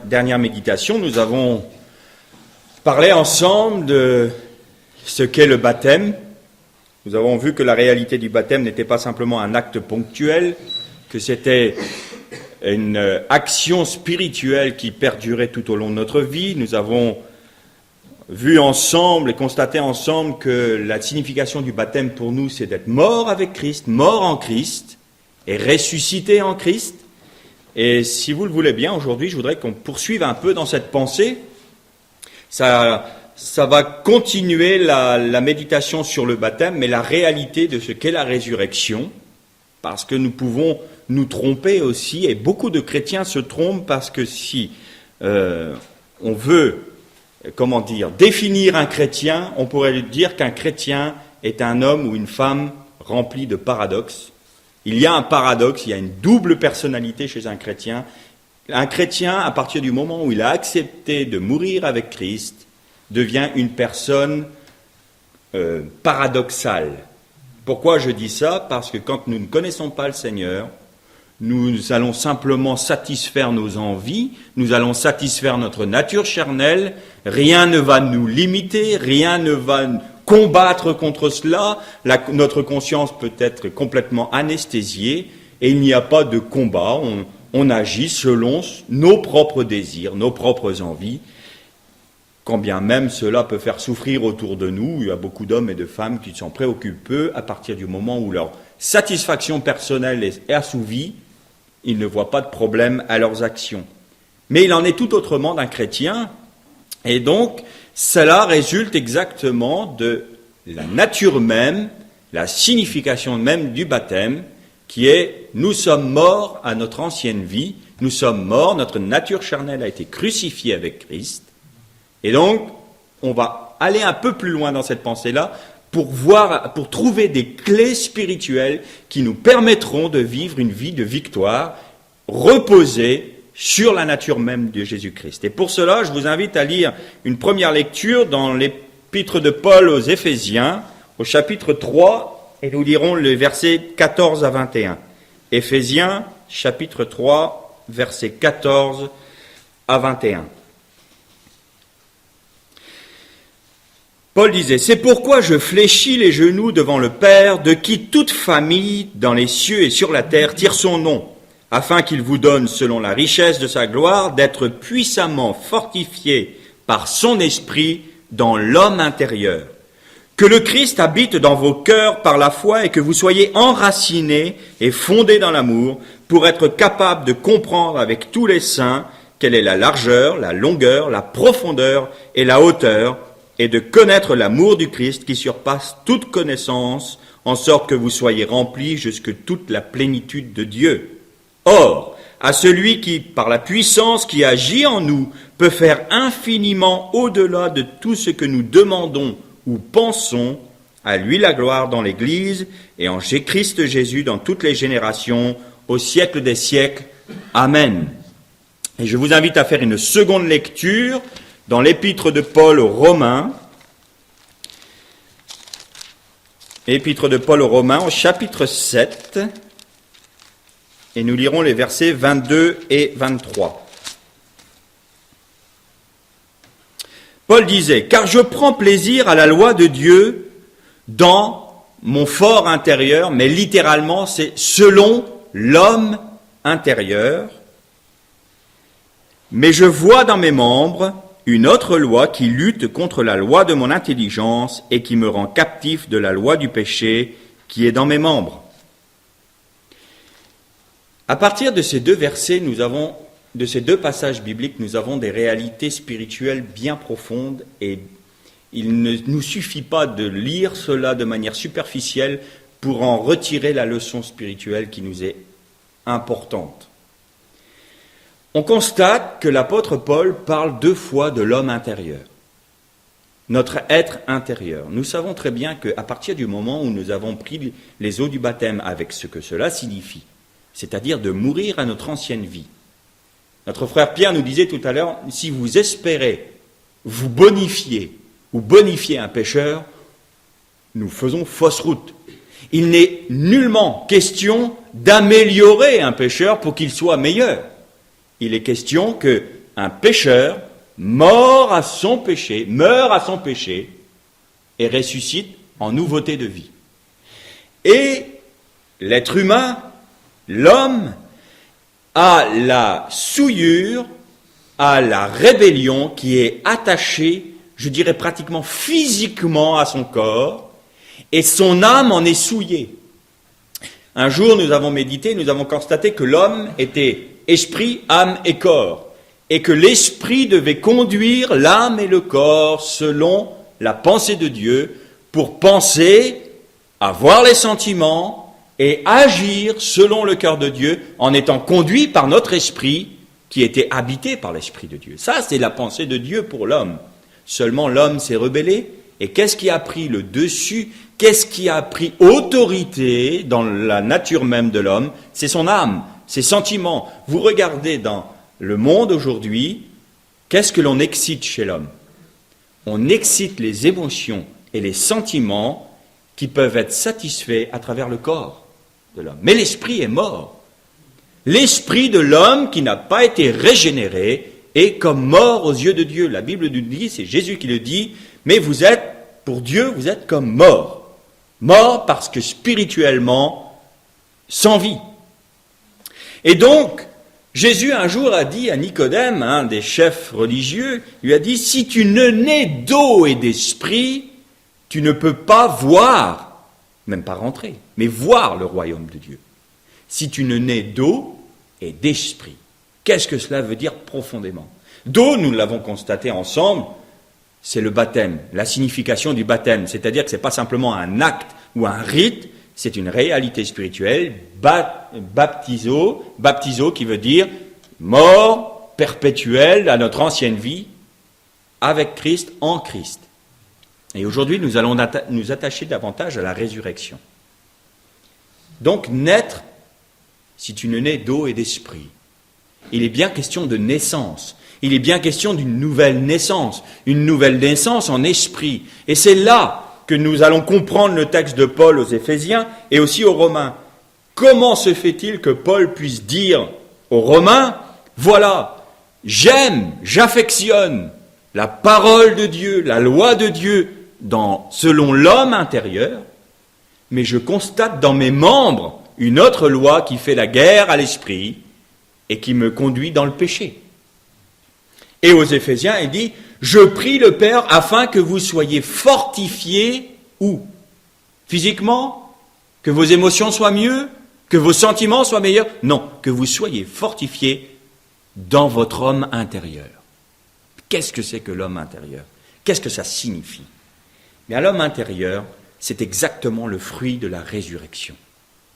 dernière méditation, nous avons parlé ensemble de ce qu'est le baptême. Nous avons vu que la réalité du baptême n'était pas simplement un acte ponctuel, que c'était une action spirituelle qui perdurait tout au long de notre vie. Nous avons vu ensemble et constaté ensemble que la signification du baptême pour nous, c'est d'être mort avec Christ, mort en Christ et ressuscité en Christ. Et si vous le voulez bien, aujourd'hui, je voudrais qu'on poursuive un peu dans cette pensée. Ça va continuer la méditation sur le baptême, mais la réalité de ce qu'est la résurrection, parce que nous pouvons nous tromper aussi, et beaucoup de chrétiens se trompent parce que si on veut, définir un chrétien, on pourrait dire qu'un chrétien est un homme ou une femme rempli de paradoxes. Il y a un paradoxe, il y a une double personnalité chez un chrétien. Un chrétien, à partir du moment où il a accepté de mourir avec Christ, devient une personne paradoxale. Pourquoi je dis ça ? Parce que quand nous ne connaissons pas le Seigneur, nous allons simplement satisfaire nos envies, nous allons satisfaire notre nature charnelle, rien ne va nous limiter, rien ne va combattre contre cela, notre conscience peut être complètement anesthésiée et il n'y a pas de combat, on agit selon nos propres désirs, nos propres envies, quand bien même cela peut faire souffrir autour de nous. Il y a beaucoup d'hommes et de femmes qui s'en préoccupent peu à partir du moment où leur satisfaction personnelle est assouvie, ils ne voient pas de problème à leurs actions. Mais il en est tout autrement d'un chrétien, et donc cela résulte exactement de la nature même, la signification même du baptême, qui est « nous sommes morts à notre ancienne vie, nous sommes morts, notre nature charnelle a été crucifiée avec Christ ». Et donc, on va aller un peu plus loin dans cette pensée-là pour trouver des clés spirituelles qui nous permettront de vivre une vie de victoire, reposée sur la nature même de Jésus-Christ. Et pour cela, je vous invite à lire une première lecture dans l'épître de Paul aux Éphésiens, au chapitre 3, et nous lirons les versets 14 à 21. Éphésiens, chapitre 3, versets 14 à 21. Paul disait « C'est pourquoi je fléchis les genoux devant le Père, de qui toute famille dans les cieux et sur la terre tire son nom, afin qu'il vous donne, selon la richesse de sa gloire, d'être puissamment fortifié par son esprit dans l'homme intérieur. Que le Christ habite dans vos cœurs par la foi et que vous soyez enracinés et fondés dans l'amour, pour être capables de comprendre avec tous les saints quelle est la largeur, la longueur, la profondeur et la hauteur, et de connaître l'amour du Christ qui surpasse toute connaissance, en sorte que vous soyez remplis jusque toute la plénitude de Dieu. Or, à celui qui, par la puissance qui agit en nous, peut faire infiniment au-delà de tout ce que nous demandons ou pensons, à lui la gloire dans l'Église et en Christ Jésus dans toutes les générations, au siècle des siècles. Amen. Et je vous invite à faire une seconde lecture dans l'épître de Paul aux Romains. Épître de Paul aux Romains au chapitre 7. Et nous lirons les versets 22 et 23. Paul disait « Car je prends plaisir à la loi de Dieu dans mon fort intérieur », mais littéralement c'est « selon l'homme intérieur ». Mais je vois dans mes membres une autre loi qui lutte contre la loi de mon intelligence et qui me rend captif de la loi du péché qui est dans mes membres. À partir de ces deux versets, de ces deux passages bibliques, nous avons des réalités spirituelles bien profondes et il ne nous suffit pas de lire cela de manière superficielle pour en retirer la leçon spirituelle qui nous est importante. On constate que l'apôtre Paul parle 2 fois de l'homme intérieur, notre être intérieur. Nous savons très bien qu'à partir du moment où nous avons pris les eaux du baptême avec ce que cela signifie, c'est-à-dire de mourir à notre ancienne vie. Notre frère Pierre nous disait tout à l'heure, si vous espérez vous bonifier ou bonifier un pécheur, nous faisons fausse route. Il n'est nullement question d'améliorer un pécheur pour qu'il soit meilleur. Il est question que un pécheur, mort à son péché, meurt à son péché, et ressuscite en nouveauté de vie. Et l'être humain, l'homme, a la souillure, a la rébellion qui est attachée, je dirais pratiquement physiquement à son corps, et son âme en est souillée. Un jour, nous avons médité, nous avons constaté que l'homme était esprit, âme et corps, et que l'esprit devait conduire l'âme et le corps selon la pensée de Dieu pour penser, avoir les sentiments et agir selon le cœur de Dieu en étant conduit par notre esprit qui était habité par l'esprit de Dieu. Ça, c'est la pensée de Dieu pour l'homme. Seulement l'homme s'est rebellé. Et qu'est-ce qui a pris le dessus? Qu'est-ce qui a pris autorité dans la nature même de l'homme? C'est son âme, ses sentiments. Vous regardez dans le monde aujourd'hui, qu'est-ce que l'on excite chez l'homme? On excite les émotions et les sentiments qui peuvent être satisfaits à travers le corps de l'homme. Mais l'esprit est mort. L'esprit de l'homme qui n'a pas été régénéré est comme mort aux yeux de Dieu. La Bible nous dit, c'est Jésus qui le dit, mais vous êtes, pour Dieu, vous êtes comme morts. Morts parce que spirituellement, sans vie. Et donc, Jésus un jour a dit à Nicodème, un des chefs religieux, lui a dit, si tu ne nais d'eau et d'esprit, tu ne peux pas voir, même pas rentrer, mais voir le royaume de Dieu. Si tu ne nais d'eau et d'esprit. Qu'est-ce que cela veut dire profondément? D'eau, nous l'avons constaté ensemble, c'est le baptême, la signification du baptême. C'est-à-dire que ce n'est pas simplement un acte ou un rite, c'est une réalité spirituelle, baptizo qui veut dire mort perpétuelle à notre ancienne vie avec Christ, en Christ. Et aujourd'hui, nous allons nous attacher davantage à la résurrection. Donc, naître, si tu ne nais d'eau et d'esprit, il est bien question de naissance. Il est bien question d'une nouvelle naissance en esprit. Et c'est là que nous allons comprendre le texte de Paul aux Éphésiens et aussi aux Romains. Comment se fait-il que Paul puisse dire aux Romains, voilà, j'aime, j'affectionne la parole de Dieu, la loi de Dieu, selon l'homme intérieur, mais je constate dans mes membres une autre loi qui fait la guerre à l'esprit et qui me conduit dans le péché. Et aux Éphésiens, il dit, je prie le Père afin que vous soyez fortifiés, où? Physiquement? Que vos émotions soient mieux? Que vos sentiments soient meilleurs? Non, que vous soyez fortifiés dans votre homme intérieur. Qu'est-ce que c'est que l'homme intérieur? Qu'est-ce que ça signifie? Mais à l'homme intérieur, c'est exactement le fruit de la résurrection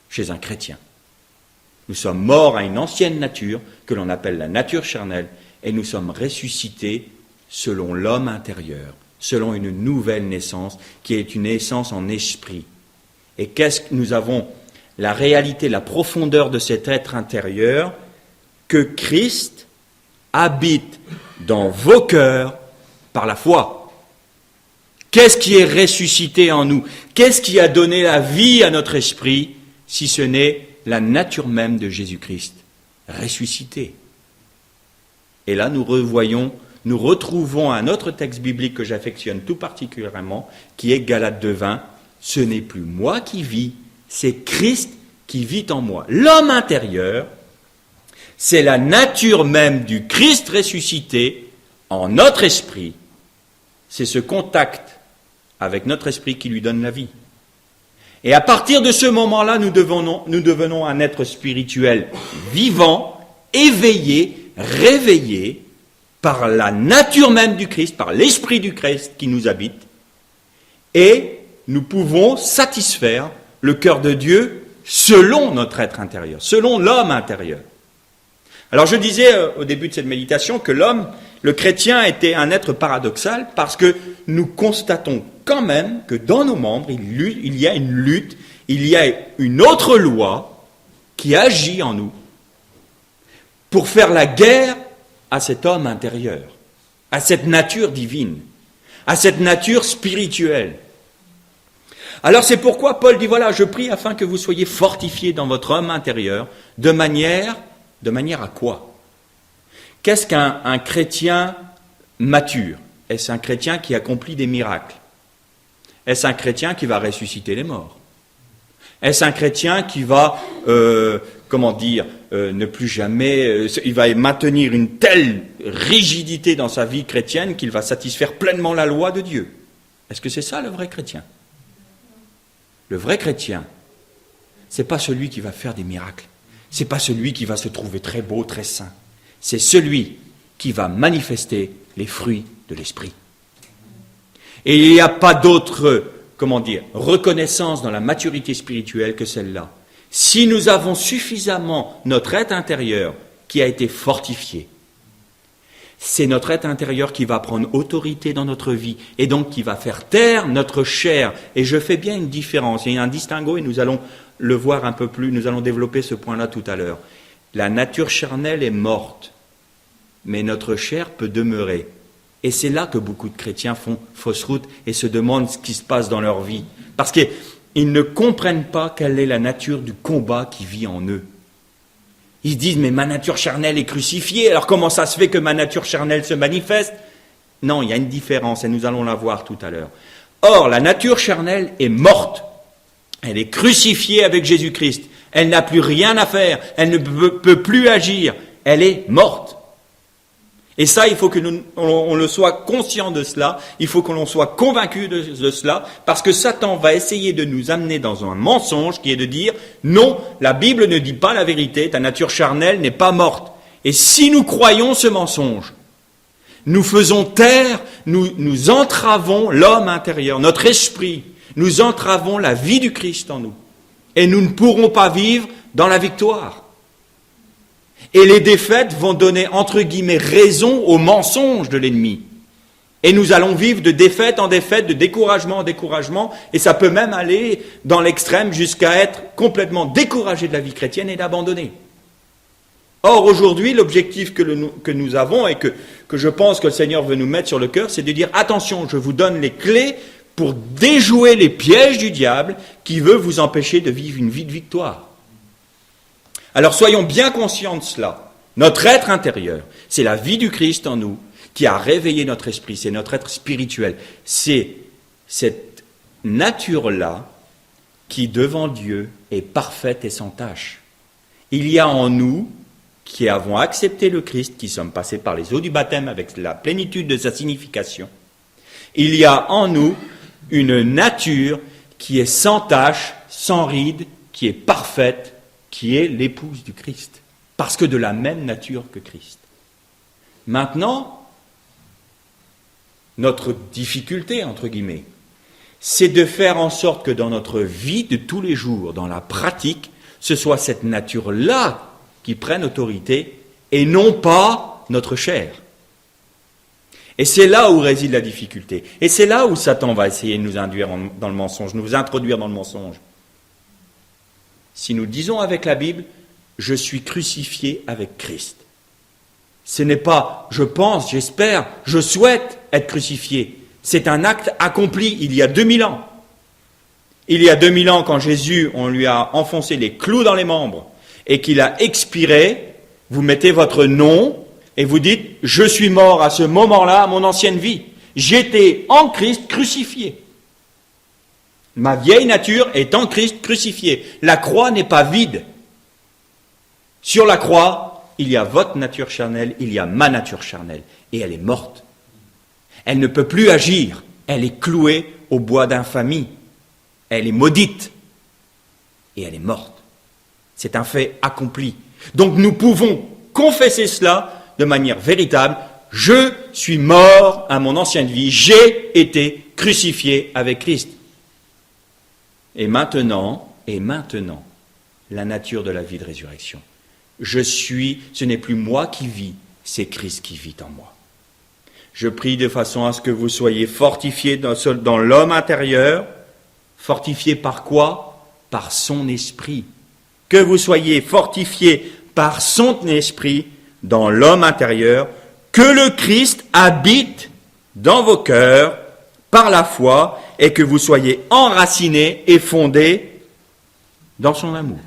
chez un chrétien. Nous sommes morts à une ancienne nature que l'on appelle la nature charnelle et nous sommes ressuscités selon l'homme intérieur, selon une nouvelle naissance qui est une naissance en esprit. Et qu'est-ce que nous avons? La réalité, la profondeur de cet être intérieur que Christ habite dans vos cœurs par la foi. Qu'est-ce qui est ressuscité en nous? Qu'est-ce qui a donné la vie à notre esprit, si ce n'est la nature même de Jésus-Christ, ressuscité? Et là, nous retrouvons un autre texte biblique que j'affectionne tout particulièrement, qui est Galates 2:20. Ce n'est plus moi qui vis, c'est Christ qui vit en moi. L'homme intérieur, c'est la nature même du Christ ressuscité en notre esprit. C'est ce contact avec notre esprit qui lui donne la vie. Et à partir de ce moment-là, nous devenons un être spirituel vivant, éveillé, réveillé par la nature même du Christ, par l'esprit du Christ qui nous habite, et nous pouvons satisfaire le cœur de Dieu selon notre être intérieur, selon l'homme intérieur. Alors je disais au début de cette méditation que le chrétien était un être paradoxal parce que nous constatons quand même que dans nos membres, il y a une lutte, il y a une autre loi qui agit en nous pour faire la guerre à cet homme intérieur, à cette nature divine, à cette nature spirituelle. Alors c'est pourquoi Paul dit, voilà, je prie afin que vous soyez fortifiés dans votre homme intérieur, de manière à quoi? Qu'est-ce qu'un chrétien mature? Est-ce un chrétien qui accomplit des miracles? Est-ce un chrétien qui va ressusciter les morts? Est-ce un chrétien qui va, ne plus jamais, il va maintenir une telle rigidité dans sa vie chrétienne qu'il va satisfaire pleinement la loi de Dieu? Est-ce que c'est ça le vrai chrétien? Le vrai chrétien, c'est pas celui qui va faire des miracles. C'est pas celui qui va se trouver très beau, très saint. C'est celui qui va manifester les fruits de l'esprit. Et il n'y a pas d'autre, reconnaissance dans la maturité spirituelle que celle-là. Si nous avons suffisamment notre être intérieur qui a été fortifié, c'est notre être intérieur qui va prendre autorité dans notre vie et donc qui va faire taire notre chair. Et je fais bien une différence, il y a un distinguo et nous allons le voir un peu plus, nous allons développer ce point-là tout à l'heure. La nature charnelle est morte, mais notre chair peut demeurer. Et c'est là que beaucoup de chrétiens font fausse route et se demandent ce qui se passe dans leur vie. Parce qu'ils ne comprennent pas quelle est la nature du combat qui vit en eux. Ils se disent, mais ma nature charnelle est crucifiée, alors comment ça se fait que ma nature charnelle se manifeste? Non, il y a une différence et nous allons la voir tout à l'heure. Or, la nature charnelle est morte. Elle est crucifiée avec Jésus-Christ. Elle n'a plus rien à faire. Elle ne peut plus agir. Elle est morte. Et ça, il faut que on le soit conscient de cela. Il faut que l'on soit convaincu de cela. Parce que Satan va essayer de nous amener dans un mensonge qui est de dire, non, la Bible ne dit pas la vérité. Ta nature charnelle n'est pas morte. Et si nous croyons ce mensonge, nous faisons taire, nous entravons l'homme intérieur, notre esprit. Nous entravons la vie du Christ en nous. Et nous ne pourrons pas vivre dans la victoire. Et les défaites vont donner, entre guillemets, raison aux mensonges de l'ennemi. Et nous allons vivre de défaite en défaite, de découragement en découragement, et ça peut même aller dans l'extrême jusqu'à être complètement découragé de la vie chrétienne et d'abandonner. Or, aujourd'hui, l'objectif que nous avons et que je pense que le Seigneur veut nous mettre sur le cœur, c'est de dire, attention, je vous donne les clés pour déjouer les pièges du diable qui veut vous empêcher de vivre une vie de victoire. Alors soyons bien conscients de cela. Notre être intérieur, c'est la vie du Christ en nous qui a réveillé notre esprit, c'est notre être spirituel. C'est cette nature-là qui, devant Dieu, est parfaite et sans tache. Il y a en nous, qui avons accepté le Christ, qui sommes passés par les eaux du baptême avec la plénitude de sa signification, il y a en nous une nature qui est sans tache, sans ride, qui est parfaite, qui est l'épouse du Christ, parce que de la même nature que Christ. Maintenant, notre difficulté, entre guillemets, c'est de faire en sorte que dans notre vie de tous les jours, dans la pratique, ce soit cette nature-là qui prenne autorité et non pas notre chair. Et c'est là où réside la difficulté. Et c'est là où Satan va essayer de nous induire dans le mensonge, nous introduire dans le mensonge. Si nous disons avec la Bible, je suis crucifié avec Christ. Ce n'est pas, je pense, j'espère, je souhaite être crucifié. C'est un acte accompli il y a 2000 ans. Il y a 2000 ans, quand Jésus, on lui a enfoncé les clous dans les membres et qu'il a expiré, vous mettez votre nom et vous dites, je suis mort à ce moment-là, à mon ancienne vie. J'étais en Christ crucifié. Ma vieille nature est en Christ crucifiée. La croix n'est pas vide. Sur la croix, il y a votre nature charnelle, il y a ma nature charnelle, et elle est morte. Elle ne peut plus agir. Elle est clouée au bois d'infamie. Elle est maudite. Et elle est morte. C'est un fait accompli. Donc nous pouvons confesser cela de manière véritable. Je suis mort à mon ancienne vie. J'ai été crucifié avec Christ. Et maintenant, la nature de la vie de résurrection. Ce n'est plus moi qui vis, c'est Christ qui vit en moi. Je prie de façon à ce que vous soyez fortifiés dans l'homme intérieur. Fortifiés par quoi? Par son esprit. Que vous soyez fortifiés par son esprit dans l'homme intérieur. Que le Christ habite dans vos cœurs par la foi et que vous soyez enracinés et fondés dans son amour.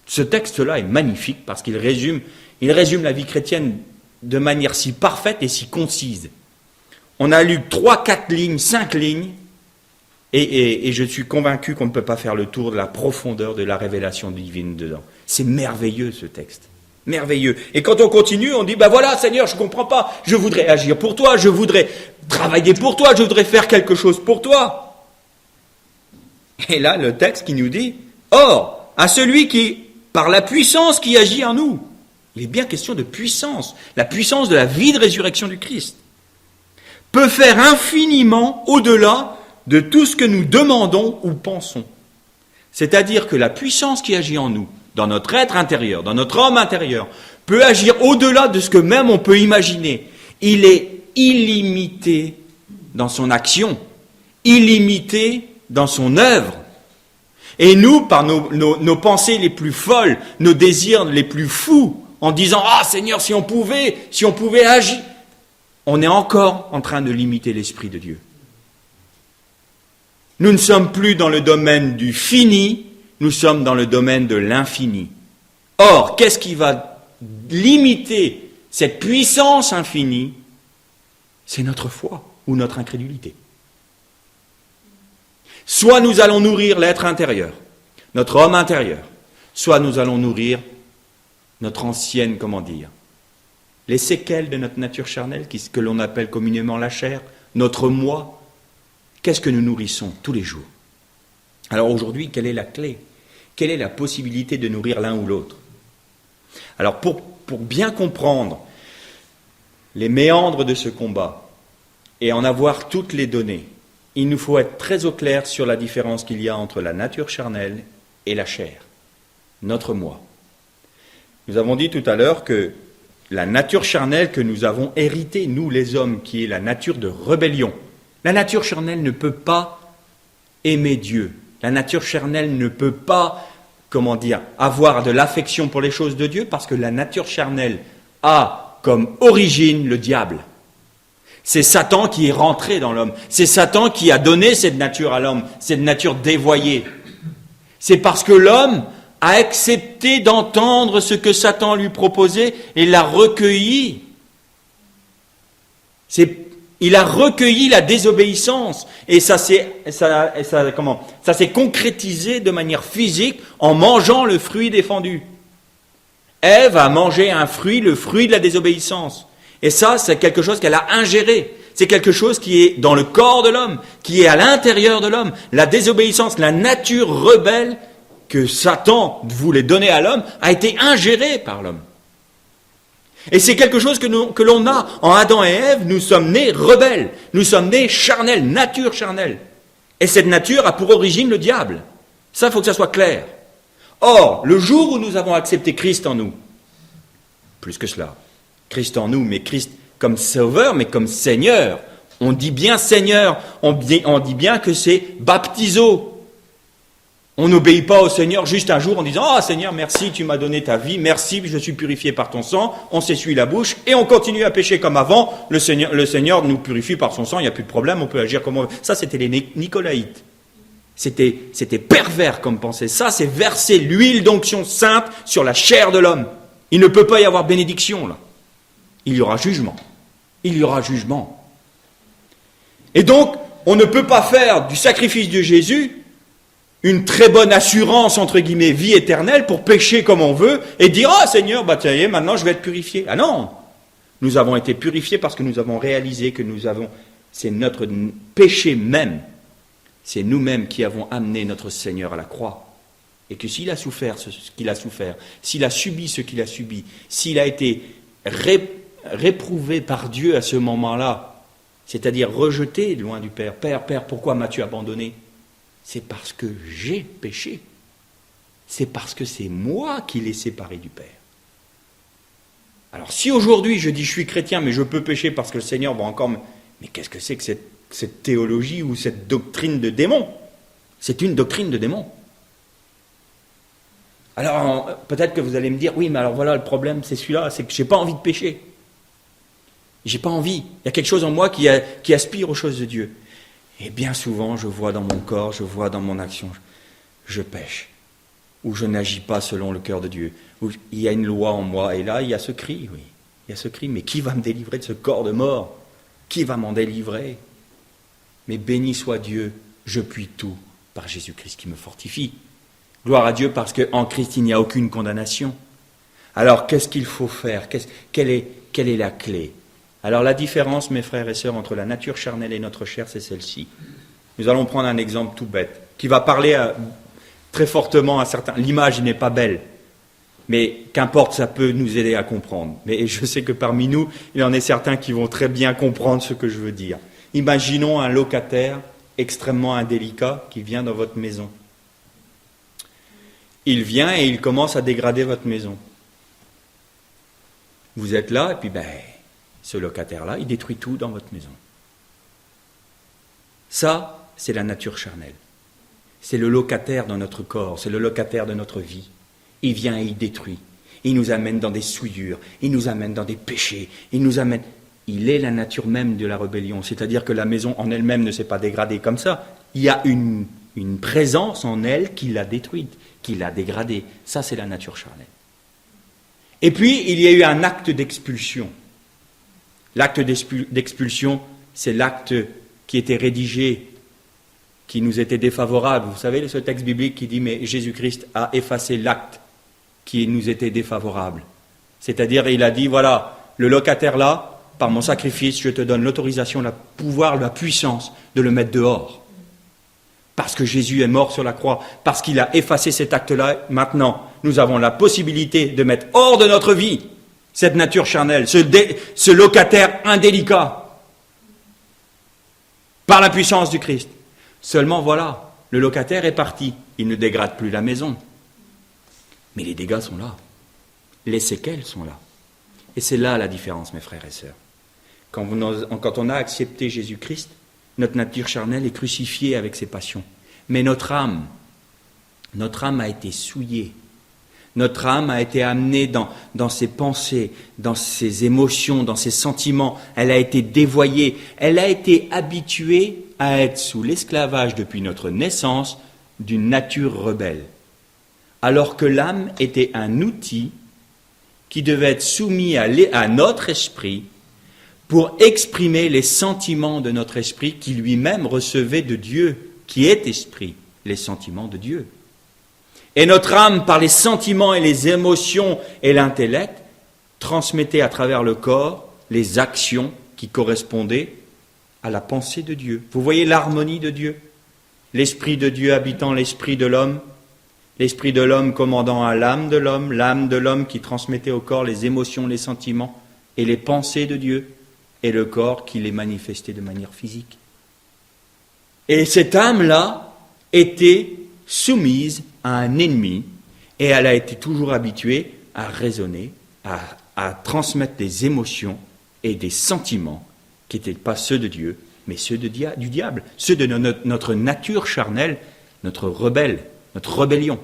Ce texte-là est magnifique parce qu'il résume Il résume la vie chrétienne de manière si parfaite et si concise. On a lu 3, 4 lignes, 5 lignes, et je suis convaincu qu'on ne peut pas faire le tour de la profondeur de la révélation divine dedans. C'est merveilleux ce texte. Merveilleux. Et quand on continue, on dit, voilà Seigneur, je ne comprends pas, je voudrais agir pour toi, je voudrais travailler pour toi, je voudrais faire quelque chose pour toi. Et là, le texte qui nous dit, or, à celui qui, par la puissance qui agit en nous, il est bien question de puissance, la puissance de la vie de résurrection du Christ, peut faire infiniment au-delà de tout ce que nous demandons ou pensons. C'est-à-dire que la puissance qui agit en nous, dans notre être intérieur, dans notre homme intérieur, peut agir au-delà de ce que même on peut imaginer. Il est illimité dans son action, illimité dans son œuvre. Et nous, par nos pensées les plus folles, nos désirs les plus fous, en disant « Ah Seigneur, si on pouvait agir », on est encore en train de limiter l'Esprit de Dieu. Nous ne sommes plus dans le domaine du fini, nous sommes dans le domaine de l'infini. Or, qu'est-ce qui va limiter cette puissance infinie? C'est notre foi ou notre incrédulité. Soit nous allons nourrir l'être intérieur, notre homme intérieur, soit nous allons nourrir notre ancienne, les séquelles de notre nature charnelle, que l'on appelle communément la chair, notre moi. Qu'est-ce que nous nourrissons tous les jours? Alors aujourd'hui, quelle est la clé? Quelle est la possibilité de nourrir l'un ou l'autre? Alors pour bien comprendre les méandres de ce combat et en avoir toutes les données, il nous faut être très au clair sur la différence qu'il y a entre la nature charnelle et la chair, notre moi. Nous avons dit tout à l'heure que la nature charnelle que nous avons héritée, nous les hommes, qui est la nature de rébellion, la nature charnelle ne peut pas aimer Dieu. La nature charnelle ne peut pas, avoir de l'affection pour les choses de Dieu, parce que la nature charnelle a comme origine le diable. C'est Satan qui est rentré dans l'homme. C'est Satan qui a donné cette nature à l'homme, cette nature dévoyée. C'est parce que l'homme a accepté d'entendre ce que Satan lui proposait et l'a recueilli. Il a recueilli la désobéissance et ça s'est concrétisé de manière physique en mangeant le fruit défendu. Ève a mangé un fruit, le fruit de la désobéissance. Et ça, c'est quelque chose qu'elle a ingéré. C'est quelque chose qui est dans le corps de l'homme, qui est à l'intérieur de l'homme. La désobéissance, la nature rebelle que Satan voulait donner à l'homme a été ingérée par l'homme. Et c'est quelque chose que l'on a. En Adam et Ève, nous sommes nés rebelles. Nous sommes nés charnels, nature charnelle. Et cette nature a pour origine le diable. Ça, il faut que ça soit clair. Or, le jour où nous avons accepté Christ en nous, plus que cela, Christ en nous, mais Christ comme sauveur, mais comme Seigneur. On dit bien Seigneur, on dit bien que c'est baptizo. On n'obéit pas au Seigneur juste un jour en disant « Ah Seigneur, merci, tu m'as donné ta vie, merci, je suis purifié par ton sang », on s'essuie la bouche et on continue à pécher comme avant. Le Seigneur nous purifie par son sang, il n'y a plus de problème, on peut agir comme on veut. Ça, c'était les Nicolaïtes. C'était pervers comme pensée. Ça, c'est verser l'huile d'onction sainte sur la chair de l'homme. Il ne peut pas y avoir bénédiction, là. Il y aura jugement. Il y aura jugement. Et donc, on ne peut pas faire du sacrifice de Jésus une très bonne assurance, entre guillemets, vie éternelle pour pécher comme on veut et dire « Ah Seigneur, ça y est, maintenant je vais être purifié. » Ah non! Nous avons été purifiés parce que nous avons réalisé que c'est notre péché même. C'est nous-mêmes qui avons amené notre Seigneur à la croix. Et que s'il a souffert ce qu'il a souffert, s'il a subi ce qu'il a subi, s'il a été réprouvé par Dieu à ce moment-là, c'est-à-dire rejeté loin du Père. « Père, pourquoi m'as-tu abandonné ?» C'est parce que j'ai péché. C'est parce que c'est moi qui l'ai séparé du Père. Alors si aujourd'hui je dis je suis chrétien mais je peux pécher parce que le Seigneur va encore me... Mais qu'est-ce que c'est que cette théologie ou cette doctrine de démon? C'est une doctrine de démon. Alors peut-être que vous allez me dire oui mais alors voilà le problème c'est celui-là, c'est que je n'ai pas envie de pécher. J'ai pas envie. Il y a quelque chose en moi qui aspire aux choses de Dieu. Et bien souvent, je vois dans mon corps, je vois dans mon action, je pêche. où je n'agis pas selon le cœur de Dieu, où il y a une loi en moi, et là il y a ce cri, oui, il y a ce cri, mais qui va me délivrer de ce corps de mort? Qui va m'en délivrer? Mais béni soit Dieu, je puis tout par Jésus-Christ qui me fortifie. Gloire à Dieu parce qu'en Christ il n'y a aucune condamnation. Alors qu'est-ce qu'il faut faire? Quelle est la clé? Alors la différence, mes frères et sœurs, entre la nature charnelle et notre chair, c'est celle-ci. Nous allons prendre un exemple tout bête, qui va parler très fortement à certains. L'image n'est pas belle, mais qu'importe, ça peut nous aider à comprendre. Mais je sais que parmi nous, il y en a certains qui vont très bien comprendre ce que je veux dire. Imaginons un locataire extrêmement indélicat qui vient dans votre maison. Il vient et il commence à dégrader votre maison. Vous êtes là, et puis ce locataire-là, il détruit tout dans votre maison. Ça, c'est la nature charnelle. C'est le locataire dans notre corps, c'est le locataire de notre vie. Il vient et il détruit. Il nous amène dans des souillures, il nous amène dans des péchés, il est la nature même de la rébellion. C'est-à-dire que la maison en elle-même ne s'est pas dégradée comme ça. Il y a une présence en elle qui l'a détruite, qui l'a dégradée. Ça, c'est la nature charnelle. Et puis, il y a eu un acte d'expulsion. L'acte d'expulsion, c'est l'acte qui était rédigé, qui nous était défavorable. Vous savez, ce texte biblique qui dit « Mais Jésus-Christ a effacé l'acte qui nous était défavorable. » C'est-à-dire, il a dit « Voilà, le locataire là, par mon sacrifice, je te donne l'autorisation, le pouvoir, la puissance de le mettre dehors. » Parce que Jésus est mort sur la croix, parce qu'il a effacé cet acte-là, maintenant, nous avons la possibilité de mettre hors de notre vie cette nature charnelle, ce locataire indélicat, par la puissance du Christ. Seulement voilà, le locataire est parti, il ne dégrade plus la maison. Mais les dégâts sont là, les séquelles sont là. Et c'est là la différence, mes frères et sœurs. Quand on a accepté Jésus-Christ, notre nature charnelle est crucifiée avec ses passions. Mais notre âme a été souillée. Notre âme a été amenée dans ses pensées, dans ses émotions, dans ses sentiments. Elle a été dévoyée. Elle a été habituée à être sous l'esclavage depuis notre naissance d'une nature rebelle. Alors que l'âme était un outil qui devait être soumis à notre esprit pour exprimer les sentiments de notre esprit qui lui-même recevait de Dieu, qui est esprit, les sentiments de Dieu. Et notre âme, par les sentiments et les émotions et l'intellect, transmettait à travers le corps les actions qui correspondaient à la pensée de Dieu. Vous voyez l'harmonie de Dieu? L'Esprit de Dieu habitant l'esprit de l'homme, l'esprit de l'homme commandant à l'âme de l'homme qui transmettait au corps les émotions, les sentiments et les pensées de Dieu, et le corps qui les manifestait de manière physique. Et cette âme-là était soumise à un ennemi, et elle a été toujours habituée à raisonner, à transmettre des émotions et des sentiments qui n'étaient pas ceux de Dieu, mais ceux du diable, ceux de notre nature charnelle, notre rébellion.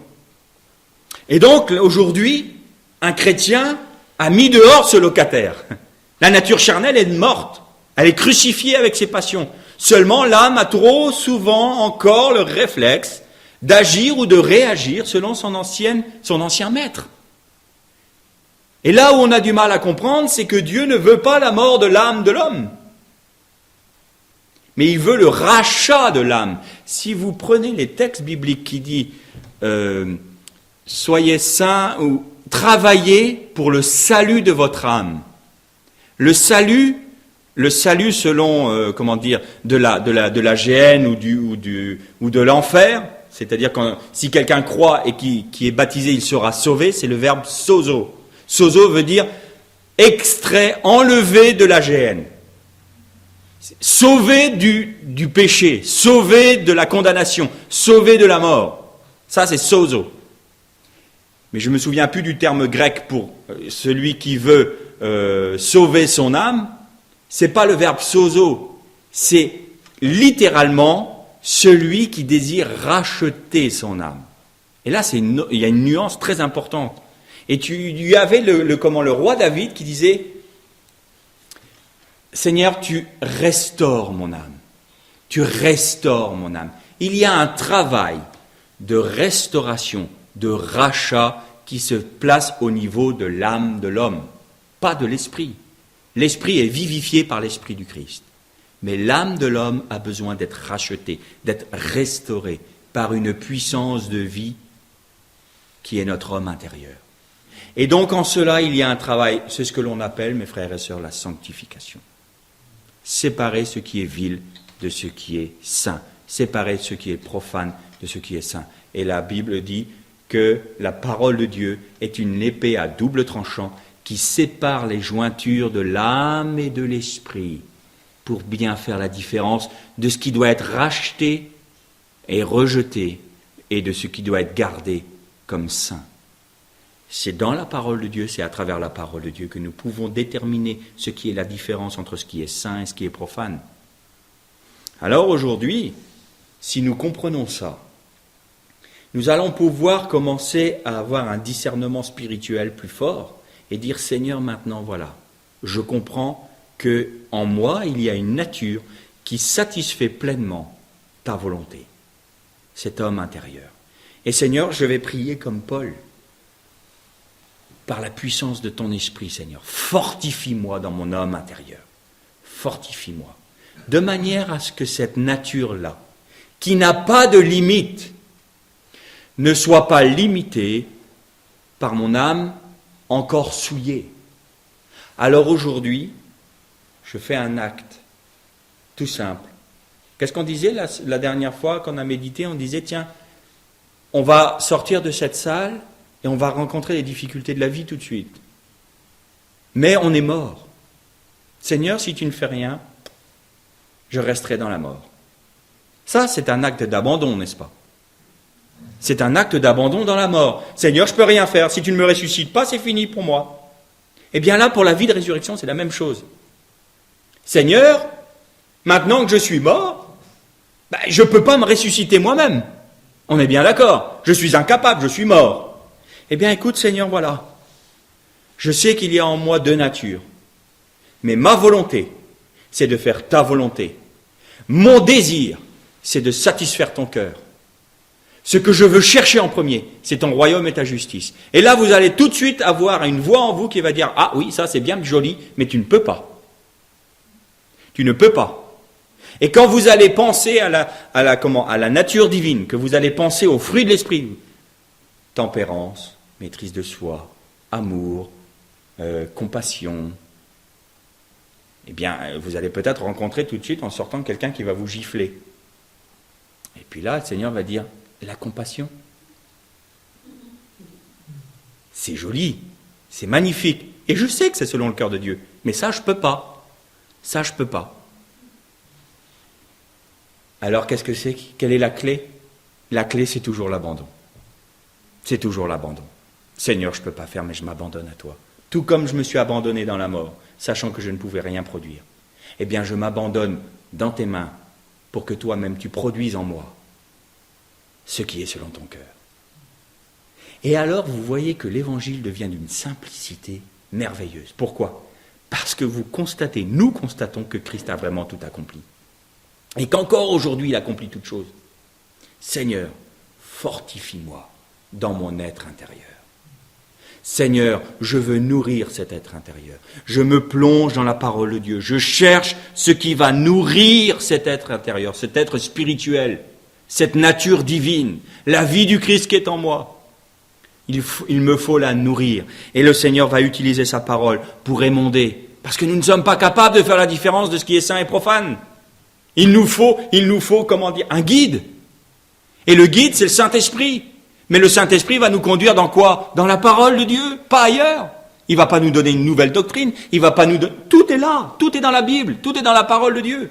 Et donc, aujourd'hui, un chrétien a mis dehors ce locataire. La nature charnelle est morte, elle est crucifiée avec ses passions. Seulement, l'âme a trop souvent encore le réflexe d'agir ou de réagir selon son ancien maître. Et là où on a du mal à comprendre, c'est que Dieu ne veut pas la mort de l'âme de l'homme, mais il veut le rachat de l'âme. Si vous prenez les textes bibliques qui disent soyez saints ou travaillez pour le salut de votre âme. Le salut selon de la géhenne ou de l'enfer, c'est-à-dire si quelqu'un croit et qui est baptisé, il sera sauvé, c'est le verbe sozo. Sozo veut dire extrait, enlevé de la géhenne. Sauvé du péché, sauvé de la condamnation, sauvé de la mort. Ça, c'est sozo. Mais je ne me souviens plus du terme grec pour celui qui veut sauver son âme. C'est pas le verbe sozo, c'est littéralement celui qui désire racheter son âme. Et là, il y a une nuance très importante. Et il y avait le roi David qui disait « Seigneur, tu restaures mon âme. Tu restaures mon âme. » Il y a un travail de restauration de rachat qui se place au niveau de l'âme de l'homme, pas de l'esprit. L'esprit est vivifié par l'esprit du Christ. Mais l'âme de l'homme a besoin d'être rachetée, d'être restaurée par une puissance de vie qui est notre homme intérieur. Et donc en cela, il y a un travail, c'est ce que l'on appelle, mes frères et sœurs, la sanctification. Séparer ce qui est vil de ce qui est saint. Séparer ce qui est profane de ce qui est saint. Et la Bible dit que la parole de Dieu est une épée à double tranchant qui sépare les jointures de l'âme et de l'esprit pour bien faire la différence de ce qui doit être racheté et rejeté et de ce qui doit être gardé comme saint. C'est dans la parole de Dieu, c'est à travers la parole de Dieu que nous pouvons déterminer ce qui est la différence entre ce qui est saint et ce qui est profane. Alors aujourd'hui, si nous comprenons ça, nous allons pouvoir commencer à avoir un discernement spirituel plus fort et dire, Seigneur, maintenant voilà, je comprends que en moi, il y a une nature qui satisfait pleinement ta volonté, cet homme intérieur. Et Seigneur, je vais prier comme Paul, par la puissance de ton esprit, Seigneur. Fortifie-moi dans mon homme intérieur. Fortifie-moi. De manière à ce que cette nature-là, qui n'a pas de limite, ne soit pas limitée par mon âme encore souillée. Alors aujourd'hui, je fais un acte tout simple. Qu'est-ce qu'on disait la dernière fois qu'on a médité? On disait, tiens, on va sortir de cette salle et on va rencontrer les difficultés de la vie tout de suite. Mais on est mort. Seigneur, si tu ne fais rien, je resterai dans la mort. Ça, c'est un acte d'abandon, n'est-ce pas? C'est un acte d'abandon dans la mort. Seigneur, je ne peux rien faire. Si tu ne me ressuscites pas, c'est fini pour moi. Eh bien là, pour la vie de résurrection, c'est la même chose. Seigneur, maintenant que je suis mort, je ne peux pas me ressusciter moi-même. On est bien d'accord. Je suis incapable, je suis mort. Eh bien, écoute, Seigneur, voilà. Je sais qu'il y a en moi deux natures. Mais ma volonté, c'est de faire ta volonté. Mon désir, c'est de satisfaire ton cœur. Ce que je veux chercher en premier, c'est ton royaume et ta justice. Et là, vous allez tout de suite avoir une voix en vous qui va dire, ah oui, ça c'est bien joli, mais tu ne peux pas. Tu ne peux pas. Et quand vous allez penser à la nature divine, que vous allez penser aux fruits de l'esprit, tempérance, maîtrise de soi, amour, compassion, eh bien, vous allez peut-être rencontrer tout de suite en sortant quelqu'un qui va vous gifler. Et puis là, le Seigneur va dire, la compassion, c'est joli, c'est magnifique. Et je sais que c'est selon le cœur de Dieu, mais ça, je ne peux pas. Ça, je ne peux pas. Alors, qu'est-ce que c'est? Quelle est la clé? La clé, c'est toujours l'abandon. C'est toujours l'abandon. Seigneur, je ne peux pas faire, mais je m'abandonne à toi. Tout comme je me suis abandonné dans la mort, sachant que je ne pouvais rien produire. Eh bien, je m'abandonne dans tes mains pour que toi-même tu produises en moi ce qui est selon ton cœur. Et alors, vous voyez que l'évangile devient d'une simplicité merveilleuse. Pourquoi? Parce que nous constatons que Christ a vraiment tout accompli. Et qu'encore aujourd'hui, il accomplit toutes choses. Seigneur, fortifie-moi dans mon être intérieur. Seigneur, je veux nourrir cet être intérieur. Je me plonge dans la parole de Dieu. Je cherche ce qui va nourrir cet être intérieur, cet être spirituel, cette nature divine, la vie du Christ qui est en moi. Il me faut la nourrir. Et le Seigneur va utiliser sa parole pour émonder. Parce que nous ne sommes pas capables de faire la différence de ce qui est saint et profane. Il nous faut, un guide. Et le guide, c'est le Saint-Esprit. Mais le Saint-Esprit va nous conduire dans quoi? Dans la parole de Dieu, pas ailleurs. Il ne va pas nous donner une nouvelle doctrine. Il va pas nous donner... Tout est là, tout est dans la Bible, tout est dans la parole de Dieu.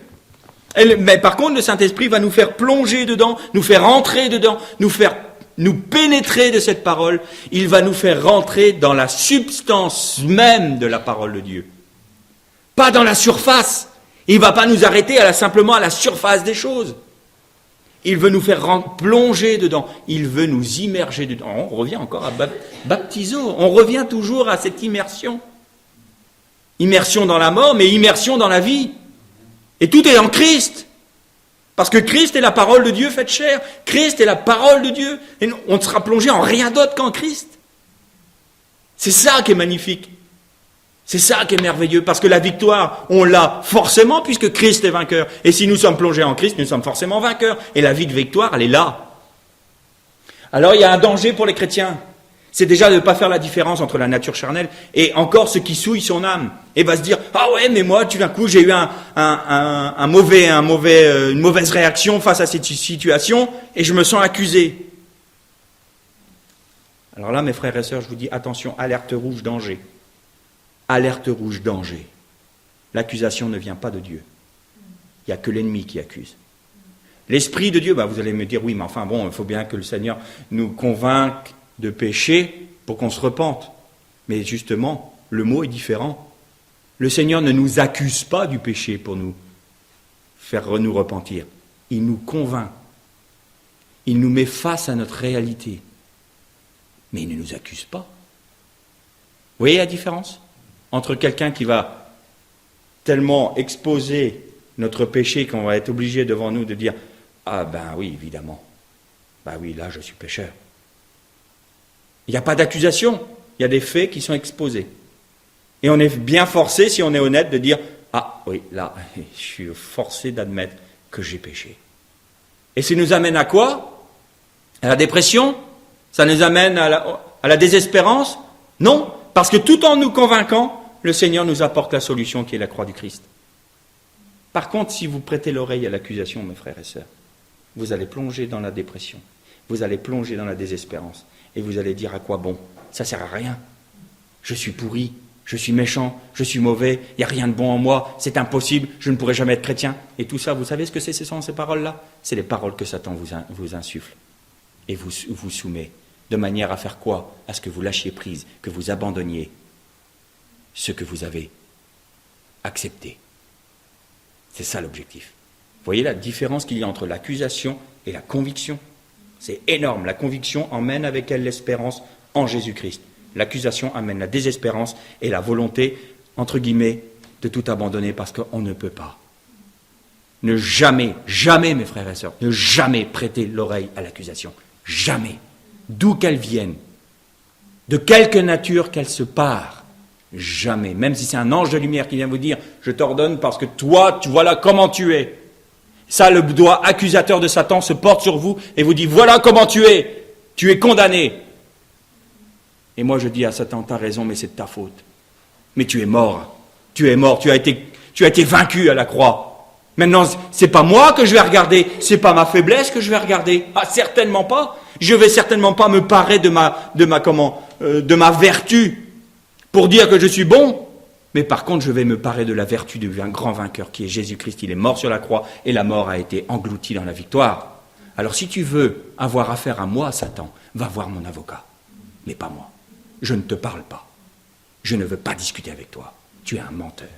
Mais par contre, le Saint-Esprit va nous faire plonger dedans, nous faire entrer dedans, nous pénétrer de cette parole. Il va nous faire rentrer dans la substance même de la parole de Dieu. Pas dans la surface. Il ne va pas nous arrêter simplement à la surface des choses. Il veut nous faire plonger dedans. Il veut nous immerger dedans. On revient encore à baptiso. On revient toujours à cette immersion. Immersion dans la mort, mais immersion dans la vie. Et tout est en Christ. Parce que Christ est la parole de Dieu faite chair. Christ est la parole de Dieu. Et on ne sera plongé en rien d'autre qu'en Christ. C'est ça qui est magnifique. C'est ça qui est merveilleux. Parce que la victoire, on l'a forcément puisque Christ est vainqueur. Et si nous sommes plongés en Christ, nous sommes forcément vainqueurs. Et la vie de victoire, elle est là. Alors il y a un danger pour les chrétiens. C'est déjà de ne pas faire la différence entre la nature charnelle et encore ce qui souille son âme. Et va se dire, ah ouais, mais moi, tout d'un coup, j'ai eu une mauvaise réaction face à cette situation et je me sens accusé. Alors là, mes frères et sœurs, je vous dis, attention, alerte rouge, danger. Alerte rouge, danger. L'accusation ne vient pas de Dieu. Il n'y a que l'ennemi qui accuse. L'Esprit de Dieu, vous allez me dire, oui, mais enfin bon, il faut bien que le Seigneur nous convainque de pécher pour qu'on se repente. Mais justement, le mot est différent. Le Seigneur ne nous accuse pas du péché pour nous faire nous repentir. Il nous convainc. Il nous met face à notre réalité. Mais il ne nous accuse pas. Vous voyez la différence entre quelqu'un qui va tellement exposer notre péché qu'on va être obligé devant nous de dire « Ah ben oui, évidemment. Ben oui, là je suis pécheur. » Il n'y a pas d'accusation, il y a des faits qui sont exposés. Et on est bien forcé, si on est honnête, de dire « Ah oui, là, je suis forcé d'admettre que j'ai péché. » Et ça nous amène à quoi? À la dépression? Ça nous amène à la désespérance? Non, parce que tout en nous convainquant, le Seigneur nous apporte la solution qui est la croix du Christ. Par contre, si vous prêtez l'oreille à l'accusation, mes frères et sœurs, vous allez plonger dans la dépression, vous allez plonger dans la désespérance. Et vous allez dire à quoi bon? Ça ne sert à rien. Je suis pourri, je suis méchant, je suis mauvais, il n'y a rien de bon en moi, c'est impossible, je ne pourrai jamais être chrétien. Et tout ça, vous savez ce que c'est ces paroles-là? C'est les paroles que Satan vous insuffle et vous soumet. De manière à faire quoi? À ce que vous lâchiez prise, que vous abandonniez ce que vous avez accepté. C'est ça l'objectif. Vous voyez la différence qu'il y a entre l'accusation et la conviction? C'est énorme. La conviction emmène avec elle l'espérance en Jésus-Christ. L'accusation amène la désespérance et la volonté, entre guillemets, de tout abandonner parce qu'on ne peut pas. Ne jamais, jamais, mes frères et sœurs, ne jamais prêter l'oreille à l'accusation. Jamais. D'où qu'elle vienne, de quelque nature qu'elle se pare. Jamais. Même si c'est un ange de lumière qui vient vous dire « Je t'ordonne parce que toi, voilà comment tu es ». Ça, le doigt accusateur de Satan se porte sur vous et vous dit, voilà comment tu es condamné. Et moi je dis à Satan, t'as raison, mais c'est de ta faute. Mais tu es mort, tu as été vaincu à la croix. Maintenant, c'est pas moi que je vais regarder, c'est pas ma faiblesse que je vais regarder. Ah, certainement pas. Je vais certainement pas me parer de ma vertu pour dire que je suis bon. Mais par contre, je vais me parer de la vertu d'un grand vainqueur qui est Jésus-Christ. Il est mort sur la croix et la mort a été engloutie dans la victoire. Alors si tu veux avoir affaire à moi, Satan, va voir mon avocat. Mais pas moi. Je ne te parle pas. Je ne veux pas discuter avec toi. Tu es un menteur.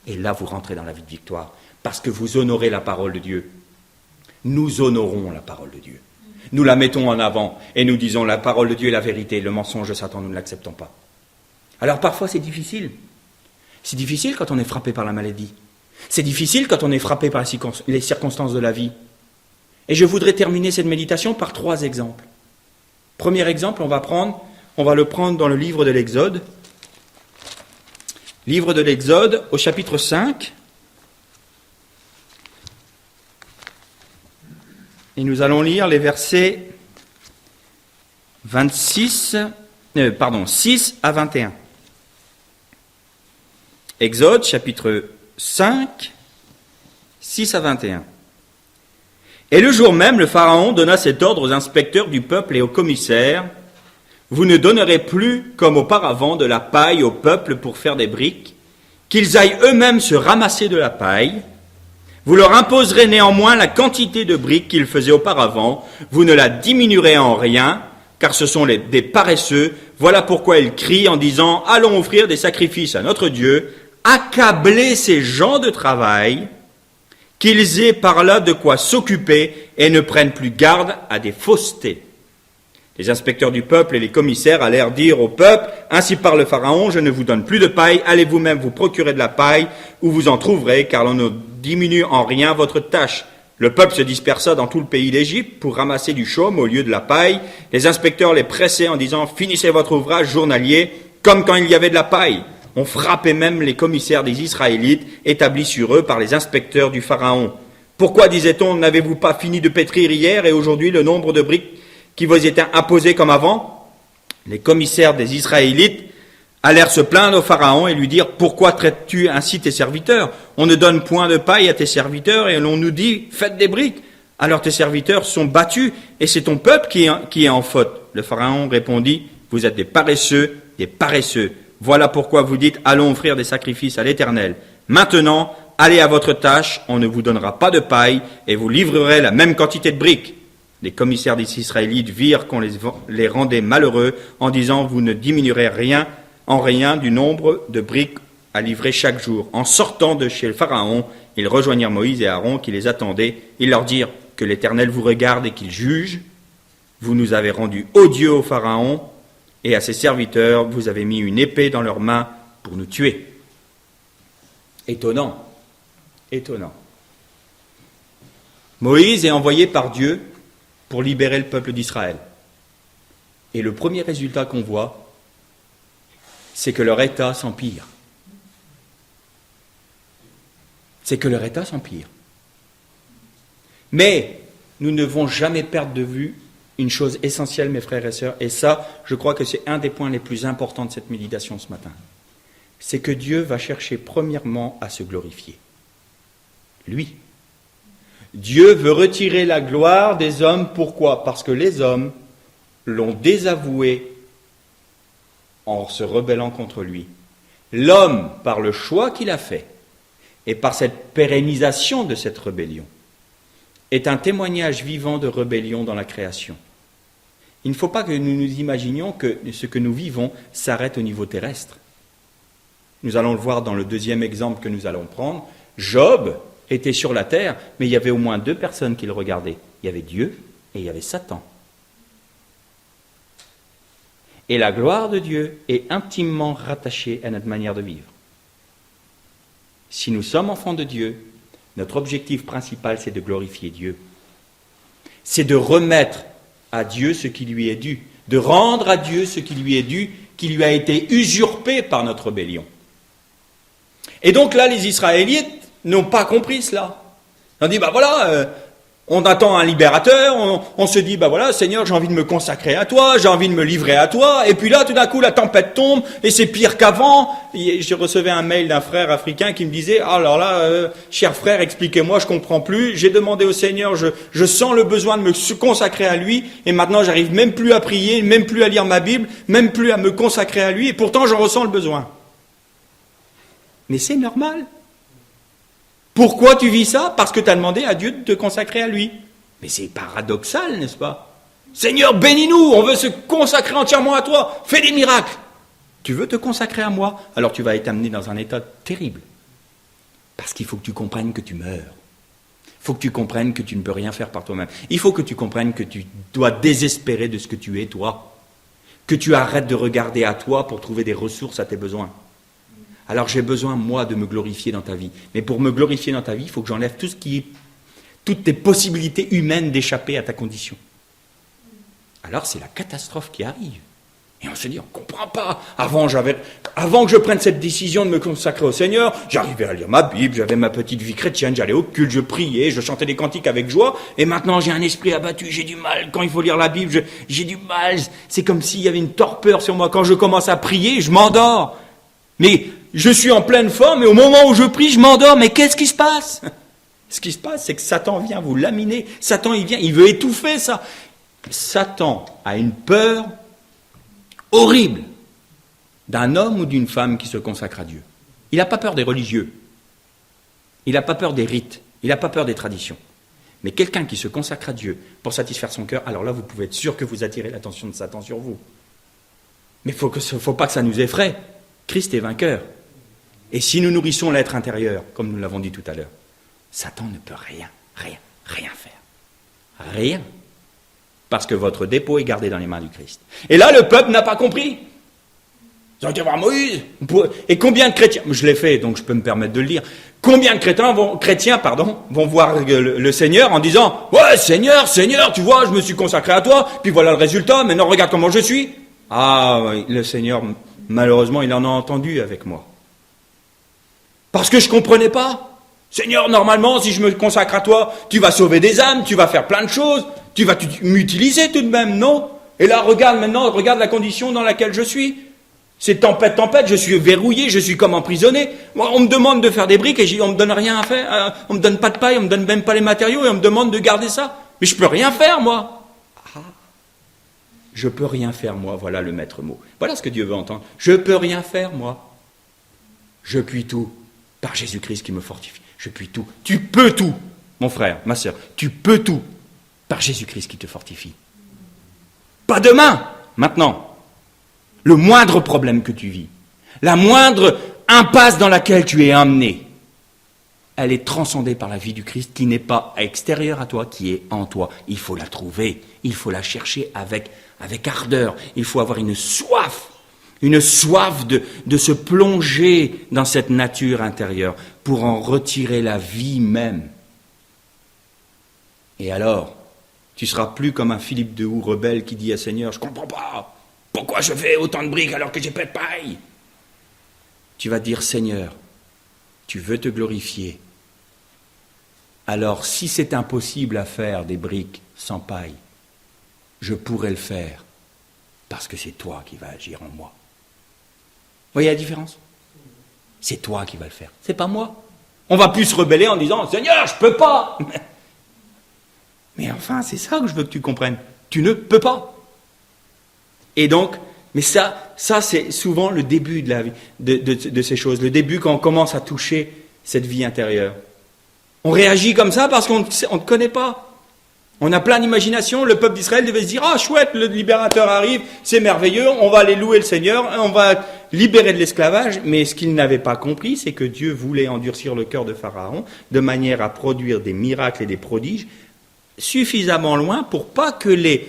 Et là, vous rentrez dans la vie de victoire parce que vous honorez la parole de Dieu. Nous honorons la parole de Dieu. Nous la mettons en avant et nous disons la parole de Dieu est la vérité. Le mensonge de Satan, nous ne l'acceptons pas. Alors parfois, c'est difficile. C'est difficile quand on est frappé par la maladie. C'est difficile quand on est frappé par les circonstances de la vie. Et je voudrais terminer cette méditation par 3 exemples. Premier exemple, on va le prendre dans le livre de l'Exode. Livre de l'Exode, au chapitre 5. Et nous allons lire les versets 6 à 21. Exode, chapitre 5, 6 à 21. Et le jour même, le Pharaon donna cet ordre aux inspecteurs du peuple et aux commissaires. Vous ne donnerez plus, comme auparavant, de la paille au peuple pour faire des briques, qu'ils aillent eux-mêmes se ramasser de la paille. Vous leur imposerez néanmoins la quantité de briques qu'ils faisaient auparavant. Vous ne la diminuerez en rien, car ce sont des paresseux. Voilà pourquoi ils crient en disant « Allons offrir des sacrifices à notre Dieu ». Accabler ces gens de travail, qu'ils aient par là de quoi s'occuper et ne prennent plus garde à des faussetés. Les inspecteurs du peuple et les commissaires allèrent dire au peuple, « Ainsi parle le Pharaon, je ne vous donne plus de paille, allez vous-même vous procurer de la paille, où vous en trouverez, car l'on ne diminue en rien votre tâche. Le peuple se dispersa dans tout le pays d'Égypte pour ramasser du chaume au lieu de la paille. Les inspecteurs les pressaient en disant « Finissez votre ouvrage journalier comme quand il y avait de la paille ». On frappait même les commissaires des Israélites établis sur eux par les inspecteurs du Pharaon. « Pourquoi, disait-on, n'avez-vous pas fini de pétrir hier et aujourd'hui le nombre de briques qui vous étaient imposées comme avant ?» Les commissaires des Israélites allèrent se plaindre au Pharaon et lui dire « Pourquoi traites-tu ainsi tes serviteurs ? On ne donne point de paille à tes serviteurs et l'on nous dit « Faites des briques !» Alors tes serviteurs sont battus et c'est ton peuple qui est en faute. Le Pharaon répondit « Vous êtes des paresseux. Voilà pourquoi vous dites « Allons offrir des sacrifices à l'Éternel. » Maintenant, allez à votre tâche, on ne vous donnera pas de paille et vous livrerez la même quantité de briques. Les commissaires des Israélites virent qu'on les rendait malheureux en disant « Vous ne diminuerez en rien du nombre de briques à livrer chaque jour. » En sortant de chez le Pharaon, ils rejoignirent Moïse et Aaron qui les attendaient. Ils leur dirent « Que l'Éternel vous regarde et qu'il juge. Vous nous avez rendus odieux au Pharaon et à ses serviteurs, vous avez mis une épée dans leurs mains pour nous tuer. » Étonnant. Moïse est envoyé par Dieu pour libérer le peuple d'Israël. Et le premier résultat qu'on voit, c'est que leur état s'empire. Mais nous ne devons jamais perdre de vue une chose essentielle, mes frères et sœurs, et ça, je crois que c'est un des points les plus importants de cette méditation ce matin. C'est que Dieu va chercher premièrement à se glorifier. Lui. Dieu veut retirer la gloire des hommes. Pourquoi ? Parce que les hommes l'ont désavoué en se rebellant contre lui. L'homme, par le choix qu'il a fait, et par cette pérennisation de cette rébellion, est un témoignage vivant de rébellion dans la création. Il ne faut pas que nous nous imaginions que ce que nous vivons s'arrête au niveau terrestre. Nous allons le voir dans le deuxième exemple que nous allons prendre. Job était sur la terre, mais il y avait au moins deux personnes qui le regardaient. Il y avait Dieu et il y avait Satan. Et la gloire de Dieu est intimement rattachée à notre manière de vivre. Si nous sommes enfants de Dieu, notre objectif principal, c'est de glorifier Dieu. C'est de remettre à Dieu ce qui lui est dû, de rendre à Dieu ce qui lui est dû, qui lui a été usurpé par notre rébellion. Et donc là, les Israélites n'ont pas compris cela. On dit, on attend un libérateur, on se dit, Seigneur, j'ai envie de me consacrer à toi, j'ai envie de me livrer à toi, et puis là, tout d'un coup, la tempête tombe, et c'est pire qu'avant. Je recevais un mail d'un frère africain qui me disait, alors là, cher frère, expliquez-moi, je comprends plus, j'ai demandé au Seigneur, je sens le besoin de me consacrer à lui, et maintenant, j'arrive même plus à prier, même plus à lire ma Bible, même plus à me consacrer à lui, et pourtant, j'en ressens le besoin. Mais c'est normal. Pourquoi tu vis ça ? Parce que tu as demandé à Dieu de te consacrer à lui. Mais c'est paradoxal, n'est-ce pas ? Seigneur, bénis-nous, on veut se consacrer entièrement à toi, fais des miracles. Tu veux te consacrer à moi ? Alors tu vas être amené dans un état terrible. Parce qu'il faut que tu comprennes que tu meurs. Il faut que tu comprennes que tu ne peux rien faire par toi-même. Il faut que tu comprennes que tu dois désespérer de ce que tu es, toi. Que tu arrêtes de regarder à toi pour trouver des ressources à tes besoins. Alors j'ai besoin, moi, de me glorifier dans ta vie. Mais pour me glorifier dans ta vie, il faut que j'enlève toutes tes possibilités humaines d'échapper à ta condition. Alors c'est la catastrophe qui arrive. Et on se dit, on ne comprend pas. Avant que je prenne cette décision de me consacrer au Seigneur, j'arrivais à lire ma Bible, j'avais ma petite vie chrétienne, j'allais au culte, je priais, je chantais des cantiques avec joie. Et maintenant j'ai un esprit abattu, j'ai du mal. Quand il faut lire la Bible, j'ai du mal. C'est comme s'il y avait une torpeur sur moi. Quand je commence à prier, je m'endors. Mais je suis en pleine forme et au moment où je prie, je m'endors. Mais qu'est-ce qui se passe ? Ce qui se passe, c'est que Satan vient vous laminer. Satan, il veut étouffer ça. Satan a une peur horrible d'un homme ou d'une femme qui se consacre à Dieu. Il n'a pas peur des religieux. Il n'a pas peur des rites. Il n'a pas peur des traditions. Mais quelqu'un qui se consacre à Dieu pour satisfaire son cœur, alors là, vous pouvez être sûr que vous attirez l'attention de Satan sur vous. Mais il ne faut pas que ça nous effraie. Christ est vainqueur. Et si nous nourrissons l'être intérieur, comme nous l'avons dit tout à l'heure, Satan ne peut rien faire. Rien. Parce que votre dépôt est gardé dans les mains du Christ. Et là, le peuple n'a pas compris. Vous auriez dû voir Moïse. Et combien de chrétiens, je l'ai fait, donc je peux me permettre de le dire, combien de chrétiens vont voir le Seigneur en disant, ouais, Seigneur, tu vois, je me suis consacré à toi, puis voilà le résultat, maintenant regarde comment je suis. Ah, oui, le Seigneur, malheureusement, il en a entendu avec moi. Parce que je ne comprenais pas. Seigneur, normalement, si je me consacre à toi, tu vas sauver des âmes, tu vas faire plein de choses, tu vas m'utiliser tout de même, non? Et là, regarde la condition dans laquelle je suis. C'est tempête, je suis verrouillé, je suis comme emprisonné. Moi, on me demande de faire des briques et on me donne rien à faire. On me donne pas de paille, on me donne même pas les matériaux et on me demande de garder ça. Mais je peux rien faire, moi. Ah, je peux rien faire, moi. Voilà le maître mot. Voilà ce que Dieu veut entendre. Je peux rien faire, moi. Je puis tout par Jésus-Christ qui me fortifie. Je puis tout. Tu peux tout, mon frère, ma sœur. Tu peux tout par Jésus-Christ qui te fortifie. Pas demain, maintenant. Le moindre problème que tu vis, la moindre impasse dans laquelle tu es amené, elle est transcendée par la vie du Christ qui n'est pas extérieure à toi, qui est en toi. Il faut la trouver, il faut la chercher avec ardeur, il faut avoir une soif de se plonger dans cette nature intérieure pour en retirer la vie même. Et alors, tu seras plus comme un Philippe de Houx rebelle qui dit à Seigneur, je ne comprends pas. Pourquoi je fais autant de briques alors que j'ai pas de paille? Tu vas dire, Seigneur, tu veux te glorifier. Alors, si c'est impossible à faire des briques sans paille, je pourrais le faire parce que c'est toi qui vas agir en moi. Vous voyez la différence? C'est toi qui vas le faire, c'est pas moi. On va plus se rebeller en disant, Seigneur, je peux pas. Mais enfin, c'est ça que je veux que tu comprennes. Tu ne peux pas. Et donc, mais ça c'est souvent le début de la vie, de ces choses, le début quand on commence à toucher cette vie intérieure. On réagit comme ça parce qu'on ne connaît pas. On a plein d'imagination, le peuple d'Israël devait se dire, ah chouette, le libérateur arrive, c'est merveilleux, on va aller louer le Seigneur, on va libérer de l'esclavage, mais ce qu'ils n'avaient pas compris, c'est que Dieu voulait endurcir le cœur de Pharaon de manière à produire des miracles et des prodiges suffisamment loin pour pas que les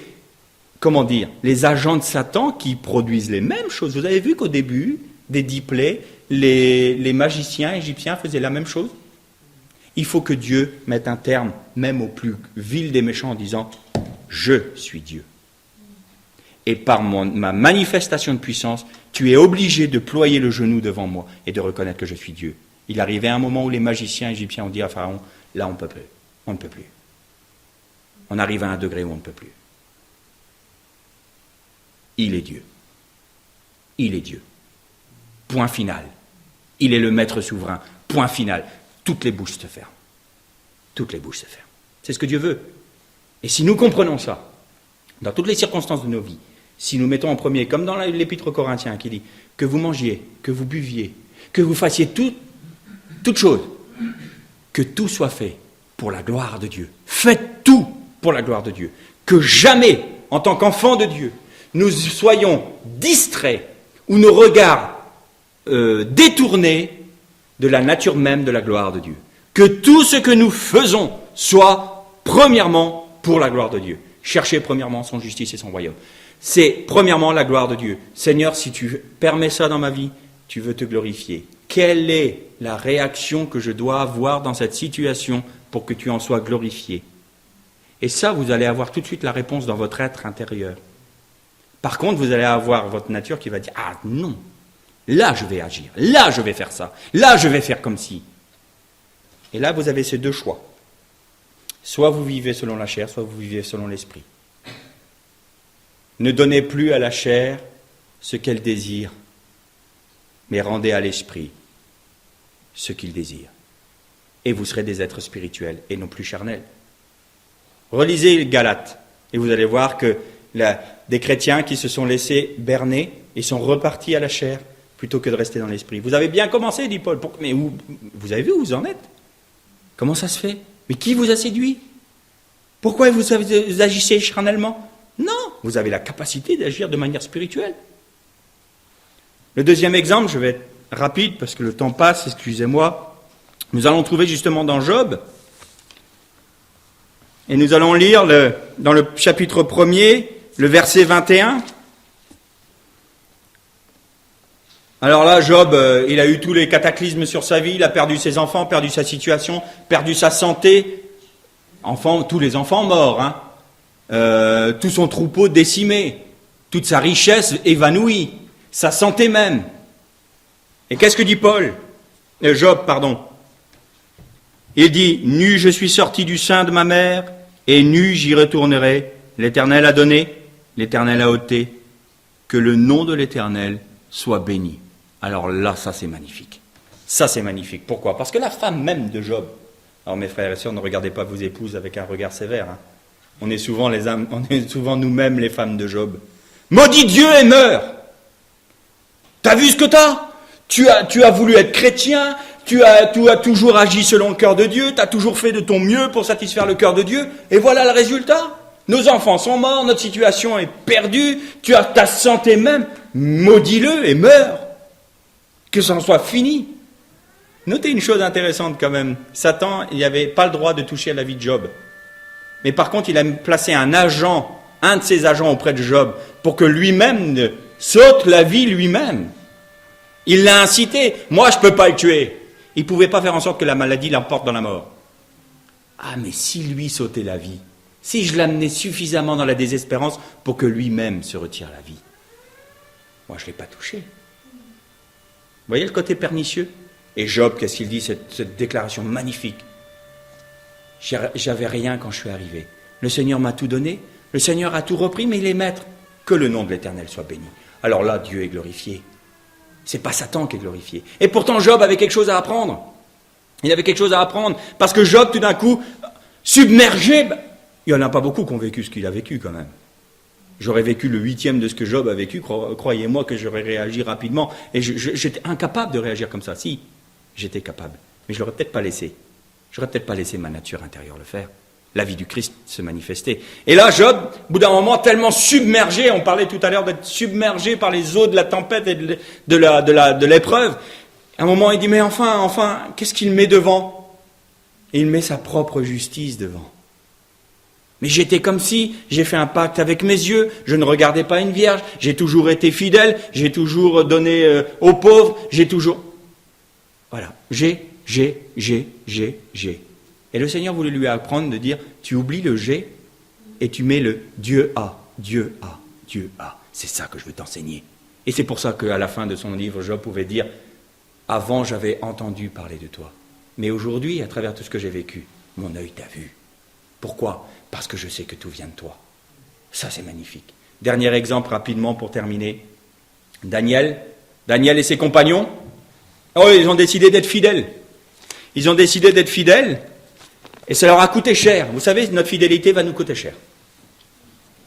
agents de Satan qui produisent les mêmes choses. Vous avez vu qu'au début des 10 plaies, les magiciens égyptiens faisaient la même chose. Il faut que Dieu mette un terme, même au plus vil des méchants, en disant « Je suis Dieu ». Et par ma manifestation de puissance, tu es obligé de ployer le genou devant moi et de reconnaître que je suis Dieu. Il arrivait un moment où les magiciens égyptiens ont dit à Pharaon « Là, on ne peut plus. On ne peut plus. On arrive à un degré où on ne peut plus. » Il est Dieu. Il est Dieu. Point final. Il est le maître souverain. Point final. Toutes les bouches se ferment. Toutes les bouches se ferment. C'est ce que Dieu veut. Et si nous comprenons ça, dans toutes les circonstances de nos vies, si nous mettons en premier, comme dans l'épître aux Corinthiens qui dit, que vous mangiez, que vous buviez, que vous fassiez toutes choses, que tout soit fait pour la gloire de Dieu. Faites tout pour la gloire de Dieu. Que jamais, en tant qu'enfants de Dieu, nous soyons distraits ou nos regards détournés de la nature même de la gloire de Dieu. Que tout ce que nous faisons soit premièrement pour la gloire de Dieu. Cherchez premièrement son justice et son royaume. C'est premièrement la gloire de Dieu. Seigneur, si tu permets ça dans ma vie, tu veux te glorifier. Quelle est la réaction que je dois avoir dans cette situation pour que tu en sois glorifié? Et ça, vous allez avoir tout de suite la réponse dans votre être intérieur. Par contre, vous allez avoir votre nature qui va dire « Ah non, là je vais agir, là je vais faire ça, là je vais faire comme si. » Et là, vous avez ces deux choix. Soit vous vivez selon la chair, soit vous vivez selon l'esprit. Ne donnez plus à la chair ce qu'elle désire, mais rendez à l'esprit ce qu'il désire. Et vous serez des êtres spirituels et non plus charnels. Relisez Galates et vous allez voir que des chrétiens qui se sont laissés berner et sont repartis à la chair plutôt que de rester dans l'esprit. Vous avez bien commencé, dit Paul, mais vous avez vu où vous en êtes? Comment ça se fait? Mais qui vous a séduit? Pourquoi vous agissez charnellement? Non, vous avez la capacité d'agir de manière spirituelle. Le deuxième exemple, je vais être rapide parce que le temps passe, excusez-moi. Nous allons trouver justement dans Job. Et nous allons lire dans le chapitre 1er, le verset 21. Alors là, Job, il a eu tous les cataclysmes sur sa vie, il a perdu ses enfants, perdu sa situation, perdu sa santé, tous les enfants morts, hein. Tout son troupeau décimé, toute sa richesse évanouie, sa santé même. Et qu'est-ce que dit Job, pardon. Il dit, nu je suis sorti du sein de ma mère, et nu j'y retournerai. L'Éternel a donné, l'Éternel a ôté, que le nom de l'Éternel soit béni. Alors là, ça c'est magnifique. Ça c'est magnifique. Pourquoi? Parce que la femme même de Job, alors mes frères et sœurs, ne regardez pas vos épouses avec un regard sévère. Hein. On est souvent nous-mêmes les femmes de Job. Maudit Dieu et meurs. T'as vu ce que t'as? Tu as voulu être chrétien, tu as toujours agi selon le cœur de Dieu, tu as toujours fait de ton mieux pour satisfaire le cœur de Dieu, et voilà le résultat. Nos enfants sont morts, notre situation est perdue, tu as ta santé même, maudis-le et meurs. Que ça en soit fini. Notez une chose intéressante quand même. Satan, il n'avait pas le droit de toucher à la vie de Job. Mais par contre, il a placé un de ses agents auprès de Job, pour que lui-même saute la vie lui-même. Il l'a incité. Moi, je ne peux pas le tuer. Il ne pouvait pas faire en sorte que la maladie l'emporte dans la mort. Ah, mais si lui sautait la vie, si je l'amenais suffisamment dans la désespérance pour que lui-même se retire la vie, moi, je ne l'ai pas touché. Vous voyez le côté pernicieux? Et Job, qu'est-ce qu'il dit, cette déclaration magnifique? J'avais rien quand je suis arrivé. Le Seigneur m'a tout donné, le Seigneur a tout repris, mais il est maître. Que le nom de l'Éternel soit béni. Alors là, Dieu est glorifié. C'est pas Satan qui est glorifié. Et pourtant, Job avait quelque chose à apprendre. Il avait quelque chose à apprendre. Parce que Job, tout d'un coup, submergé, il n'y en a pas beaucoup qui ont vécu ce qu'il a vécu quand même. J'aurais vécu le 8e de ce que Job a vécu, croyez-moi que j'aurais réagi rapidement. Et j'étais incapable de réagir comme ça. Si, j'étais capable. Mais je ne l'aurais peut-être pas laissé. Je n'aurais peut-être pas laissé ma nature intérieure le faire. La vie du Christ se manifester. Et là, Job, au bout d'un moment, tellement submergé, on parlait tout à l'heure d'être submergé par les eaux de la tempête et de l'épreuve. À un moment, il dit, mais enfin, qu'est-ce qu'il met devant? Et il met sa propre justice devant. Mais j'étais comme si j'ai fait un pacte avec mes yeux, je ne regardais pas une vierge, j'ai toujours été fidèle, j'ai toujours donné aux pauvres, j'ai toujours... Voilà, j'ai. Et le Seigneur voulait lui apprendre de dire, tu oublies le j'ai et tu mets le Dieu a, Dieu a, Dieu a. C'est ça que je veux t'enseigner. Et c'est pour ça qu'à la fin de son livre, Job pouvait dire, avant j'avais entendu parler de toi, mais aujourd'hui, à travers tout ce que j'ai vécu, mon œil t'a vu. Pourquoi? Parce que je sais que tout vient de toi. Ça, c'est magnifique. Dernier exemple rapidement pour terminer. Daniel et ses compagnons, ils ont décidé d'être fidèles. Ils ont décidé d'être fidèles et ça leur a coûté cher. Vous savez, notre fidélité va nous coûter cher.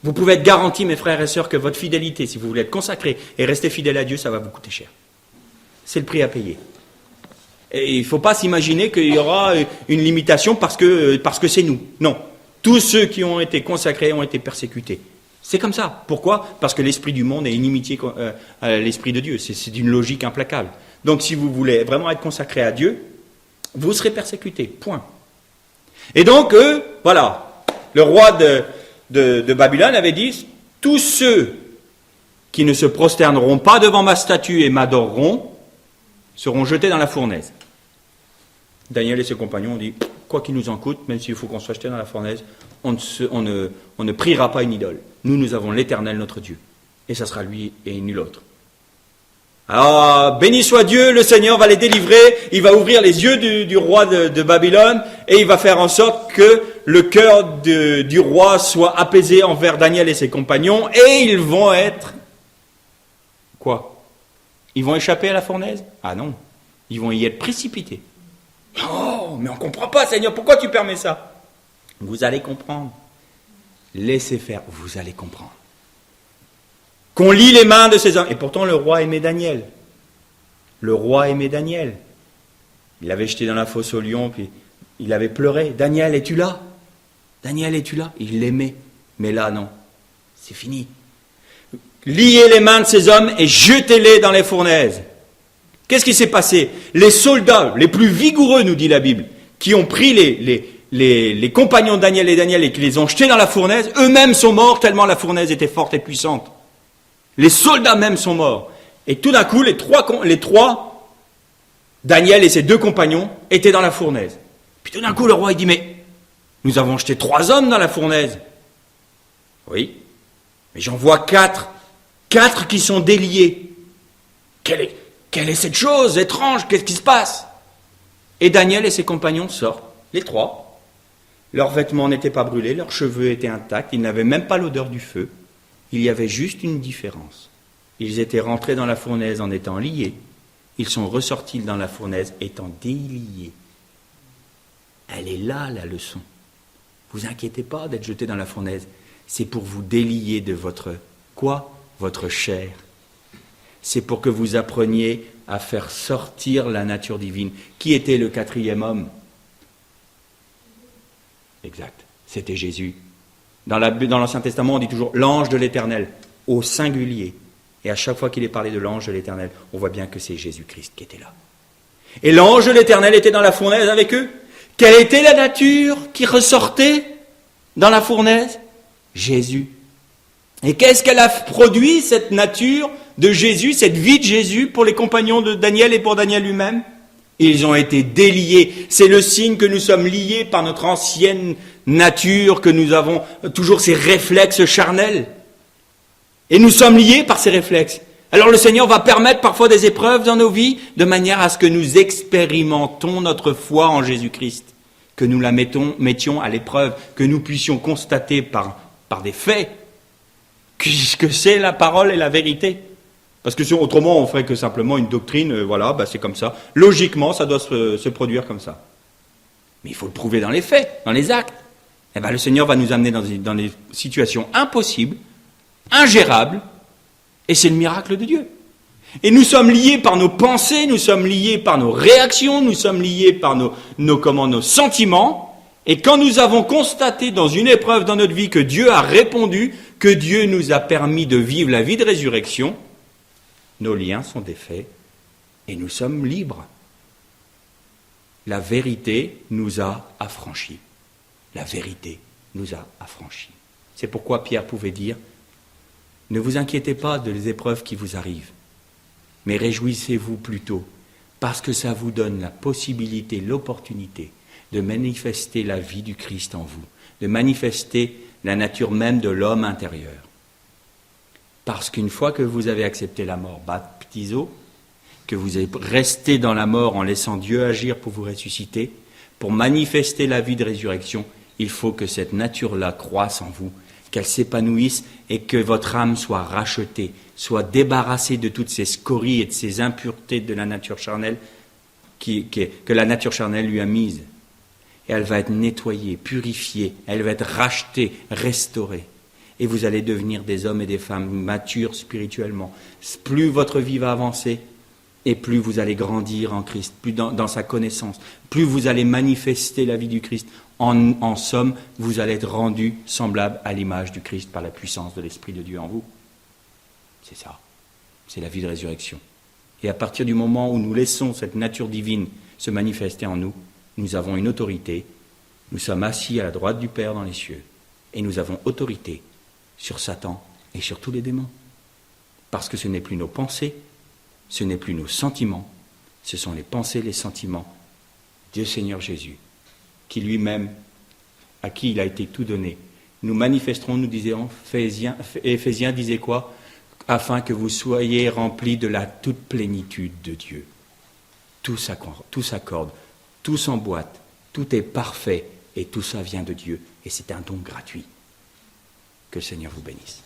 Vous pouvez être garantis, mes frères et sœurs, que votre fidélité, si vous voulez être consacré et rester fidèle à Dieu, ça va vous coûter cher. C'est le prix à payer. Et il ne faut pas s'imaginer qu'il y aura une limitation parce que c'est nous. Non. Tous ceux qui ont été consacrés ont été persécutés. C'est comme ça. Pourquoi? Parce que l'esprit du monde est inimitié à l'esprit de Dieu. C'est d'une logique implacable. Donc si vous voulez vraiment être consacré à Dieu, vous serez persécutés. Point. Et donc, voilà, le roi de Babylone avait dit, tous ceux qui ne se prosterneront pas devant ma statue et m'adoreront seront jetés dans la fournaise. Daniel et ses compagnons ont dit, quoi qu'il nous en coûte, même s'il faut qu'on soit jeté dans la fournaise, on ne priera pas une idole. Nous avons l'Éternel, notre Dieu. Et ça sera lui et nul autre. Alors, béni soit Dieu, le Seigneur va les délivrer, il va ouvrir les yeux du roi de Babylone, et il va faire en sorte que le cœur du roi soit apaisé envers Daniel et ses compagnons, et ils vont être... Quoi? Ils vont échapper à la fournaise? Ah non, ils vont y être précipités. Oh, mais on ne comprend pas, Seigneur, pourquoi tu permets ça? Vous allez comprendre. Laissez faire, vous allez comprendre. Qu'on lie les mains de ces hommes. Et pourtant, le roi aimait Daniel. Le roi aimait Daniel. Il l'avait jeté dans la fosse au lion, puis il avait pleuré. Daniel, es-tu là? Daniel, es-tu là? Il l'aimait. Mais là, non. C'est fini. Liez les mains de ces hommes et jetez-les dans les fournaises. Qu'est-ce qui s'est passé? Les soldats les plus vigoureux, nous dit la Bible, qui ont pris les compagnons de Daniel et qui les ont jetés dans la fournaise, eux-mêmes sont morts tellement la fournaise était forte et puissante. Les soldats même sont morts. Et tout d'un coup, les trois, Daniel et ses 2 compagnons, étaient dans la fournaise. Puis tout d'un coup, le roi, il dit, mais nous avons jeté 3 hommes dans la fournaise. Oui, mais j'en vois 4. 4 qui sont déliés. Quelle est cette chose étrange? Qu'est-ce qui se passe? Et Daniel et ses compagnons sortent, les 3. Leurs vêtements n'étaient pas brûlés, leurs cheveux étaient intacts, ils n'avaient même pas l'odeur du feu. Il y avait juste une différence. Ils étaient rentrés dans la fournaise en étant liés. Ils sont ressortis dans la fournaise étant déliés. Elle est là, la leçon. Vous inquiétez pas d'être jetés dans la fournaise. C'est pour vous délier de votre, quoi? Votre chair. C'est pour que vous appreniez à faire sortir la nature divine. Qui était le 4e homme? Exact, c'était Jésus. Dans l'Ancien Testament, on dit toujours l'ange de l'Éternel, au singulier. Et à chaque fois qu'il est parlé de l'ange de l'Éternel, on voit bien que c'est Jésus-Christ qui était là. Et l'ange de l'Éternel était dans la fournaise avec eux. Quelle était la nature qui ressortait dans la fournaise? Jésus. Et qu'est-ce qu'elle a produit, cette nature de Jésus, cette vie de Jésus, pour les compagnons de Daniel et pour Daniel lui-même? Ils ont été déliés. C'est le signe que nous sommes liés par notre ancienne nature, que nous avons toujours ces réflexes charnels. Et nous sommes liés par ces réflexes. Alors le Seigneur va permettre parfois des épreuves dans nos vies, de manière à ce que nous expérimentons notre foi en Jésus-Christ, que nous la mettions à l'épreuve, que nous puissions constater par des faits que c'est la parole et la vérité. Parce que autrement, on ferait que simplement une doctrine, c'est comme ça. Logiquement, ça doit se produire comme ça. Mais il faut le prouver dans les faits, dans les actes. Et le Seigneur va nous amener dans des situations impossibles, ingérables, et c'est le miracle de Dieu. Et nous sommes liés par nos pensées, nous sommes liés par nos réactions, nous sommes liés par nos sentiments. Et quand nous avons constaté dans une épreuve dans notre vie que Dieu a répondu, que Dieu nous a permis de vivre la vie de résurrection, nos liens sont défaits et nous sommes libres. La vérité nous a affranchis. La vérité nous a affranchis. C'est pourquoi Pierre pouvait dire, ne vous inquiétez pas des épreuves qui vous arrivent, mais réjouissez-vous plutôt, parce que ça vous donne la possibilité, l'opportunité de manifester la vie du Christ en vous, de manifester la nature même de l'homme intérieur. Parce qu'une fois que vous avez accepté la mort baptiso, que vous êtes resté dans la mort en laissant Dieu agir pour vous ressusciter, pour manifester la vie de résurrection, il faut que cette nature-là croisse en vous, qu'elle s'épanouisse et que votre âme soit rachetée, soit débarrassée de toutes ces scories et de ces impuretés de la nature charnelle que la nature charnelle lui a mises. Et elle va être nettoyée, purifiée, elle va être rachetée, restaurée. Et vous allez devenir des hommes et des femmes matures spirituellement. Plus votre vie va avancer, et plus vous allez grandir en Christ, plus dans sa connaissance, plus vous allez manifester la vie du Christ. En somme, vous allez être rendu semblable à l'image du Christ par la puissance de l'Esprit de Dieu en vous. C'est ça. C'est la vie de résurrection. Et à partir du moment où nous laissons cette nature divine se manifester en nous, nous avons une autorité. Nous sommes assis à la droite du Père dans les cieux. Et nous avons autorité sur Satan et sur tous les démons. Parce que ce n'est plus nos pensées, ce n'est plus nos sentiments, ce sont les pensées, les sentiments du Seigneur Jésus, qui lui-même, à qui il a été tout donné. Nous manifesterons, nous disions, Éphésiens disait quoi? Afin que vous soyez remplis de la toute plénitude de Dieu. Tout s'accorde, tout s'emboîte, tout est parfait et tout ça vient de Dieu. Et c'est un don gratuit. Que le Seigneur vous bénisse.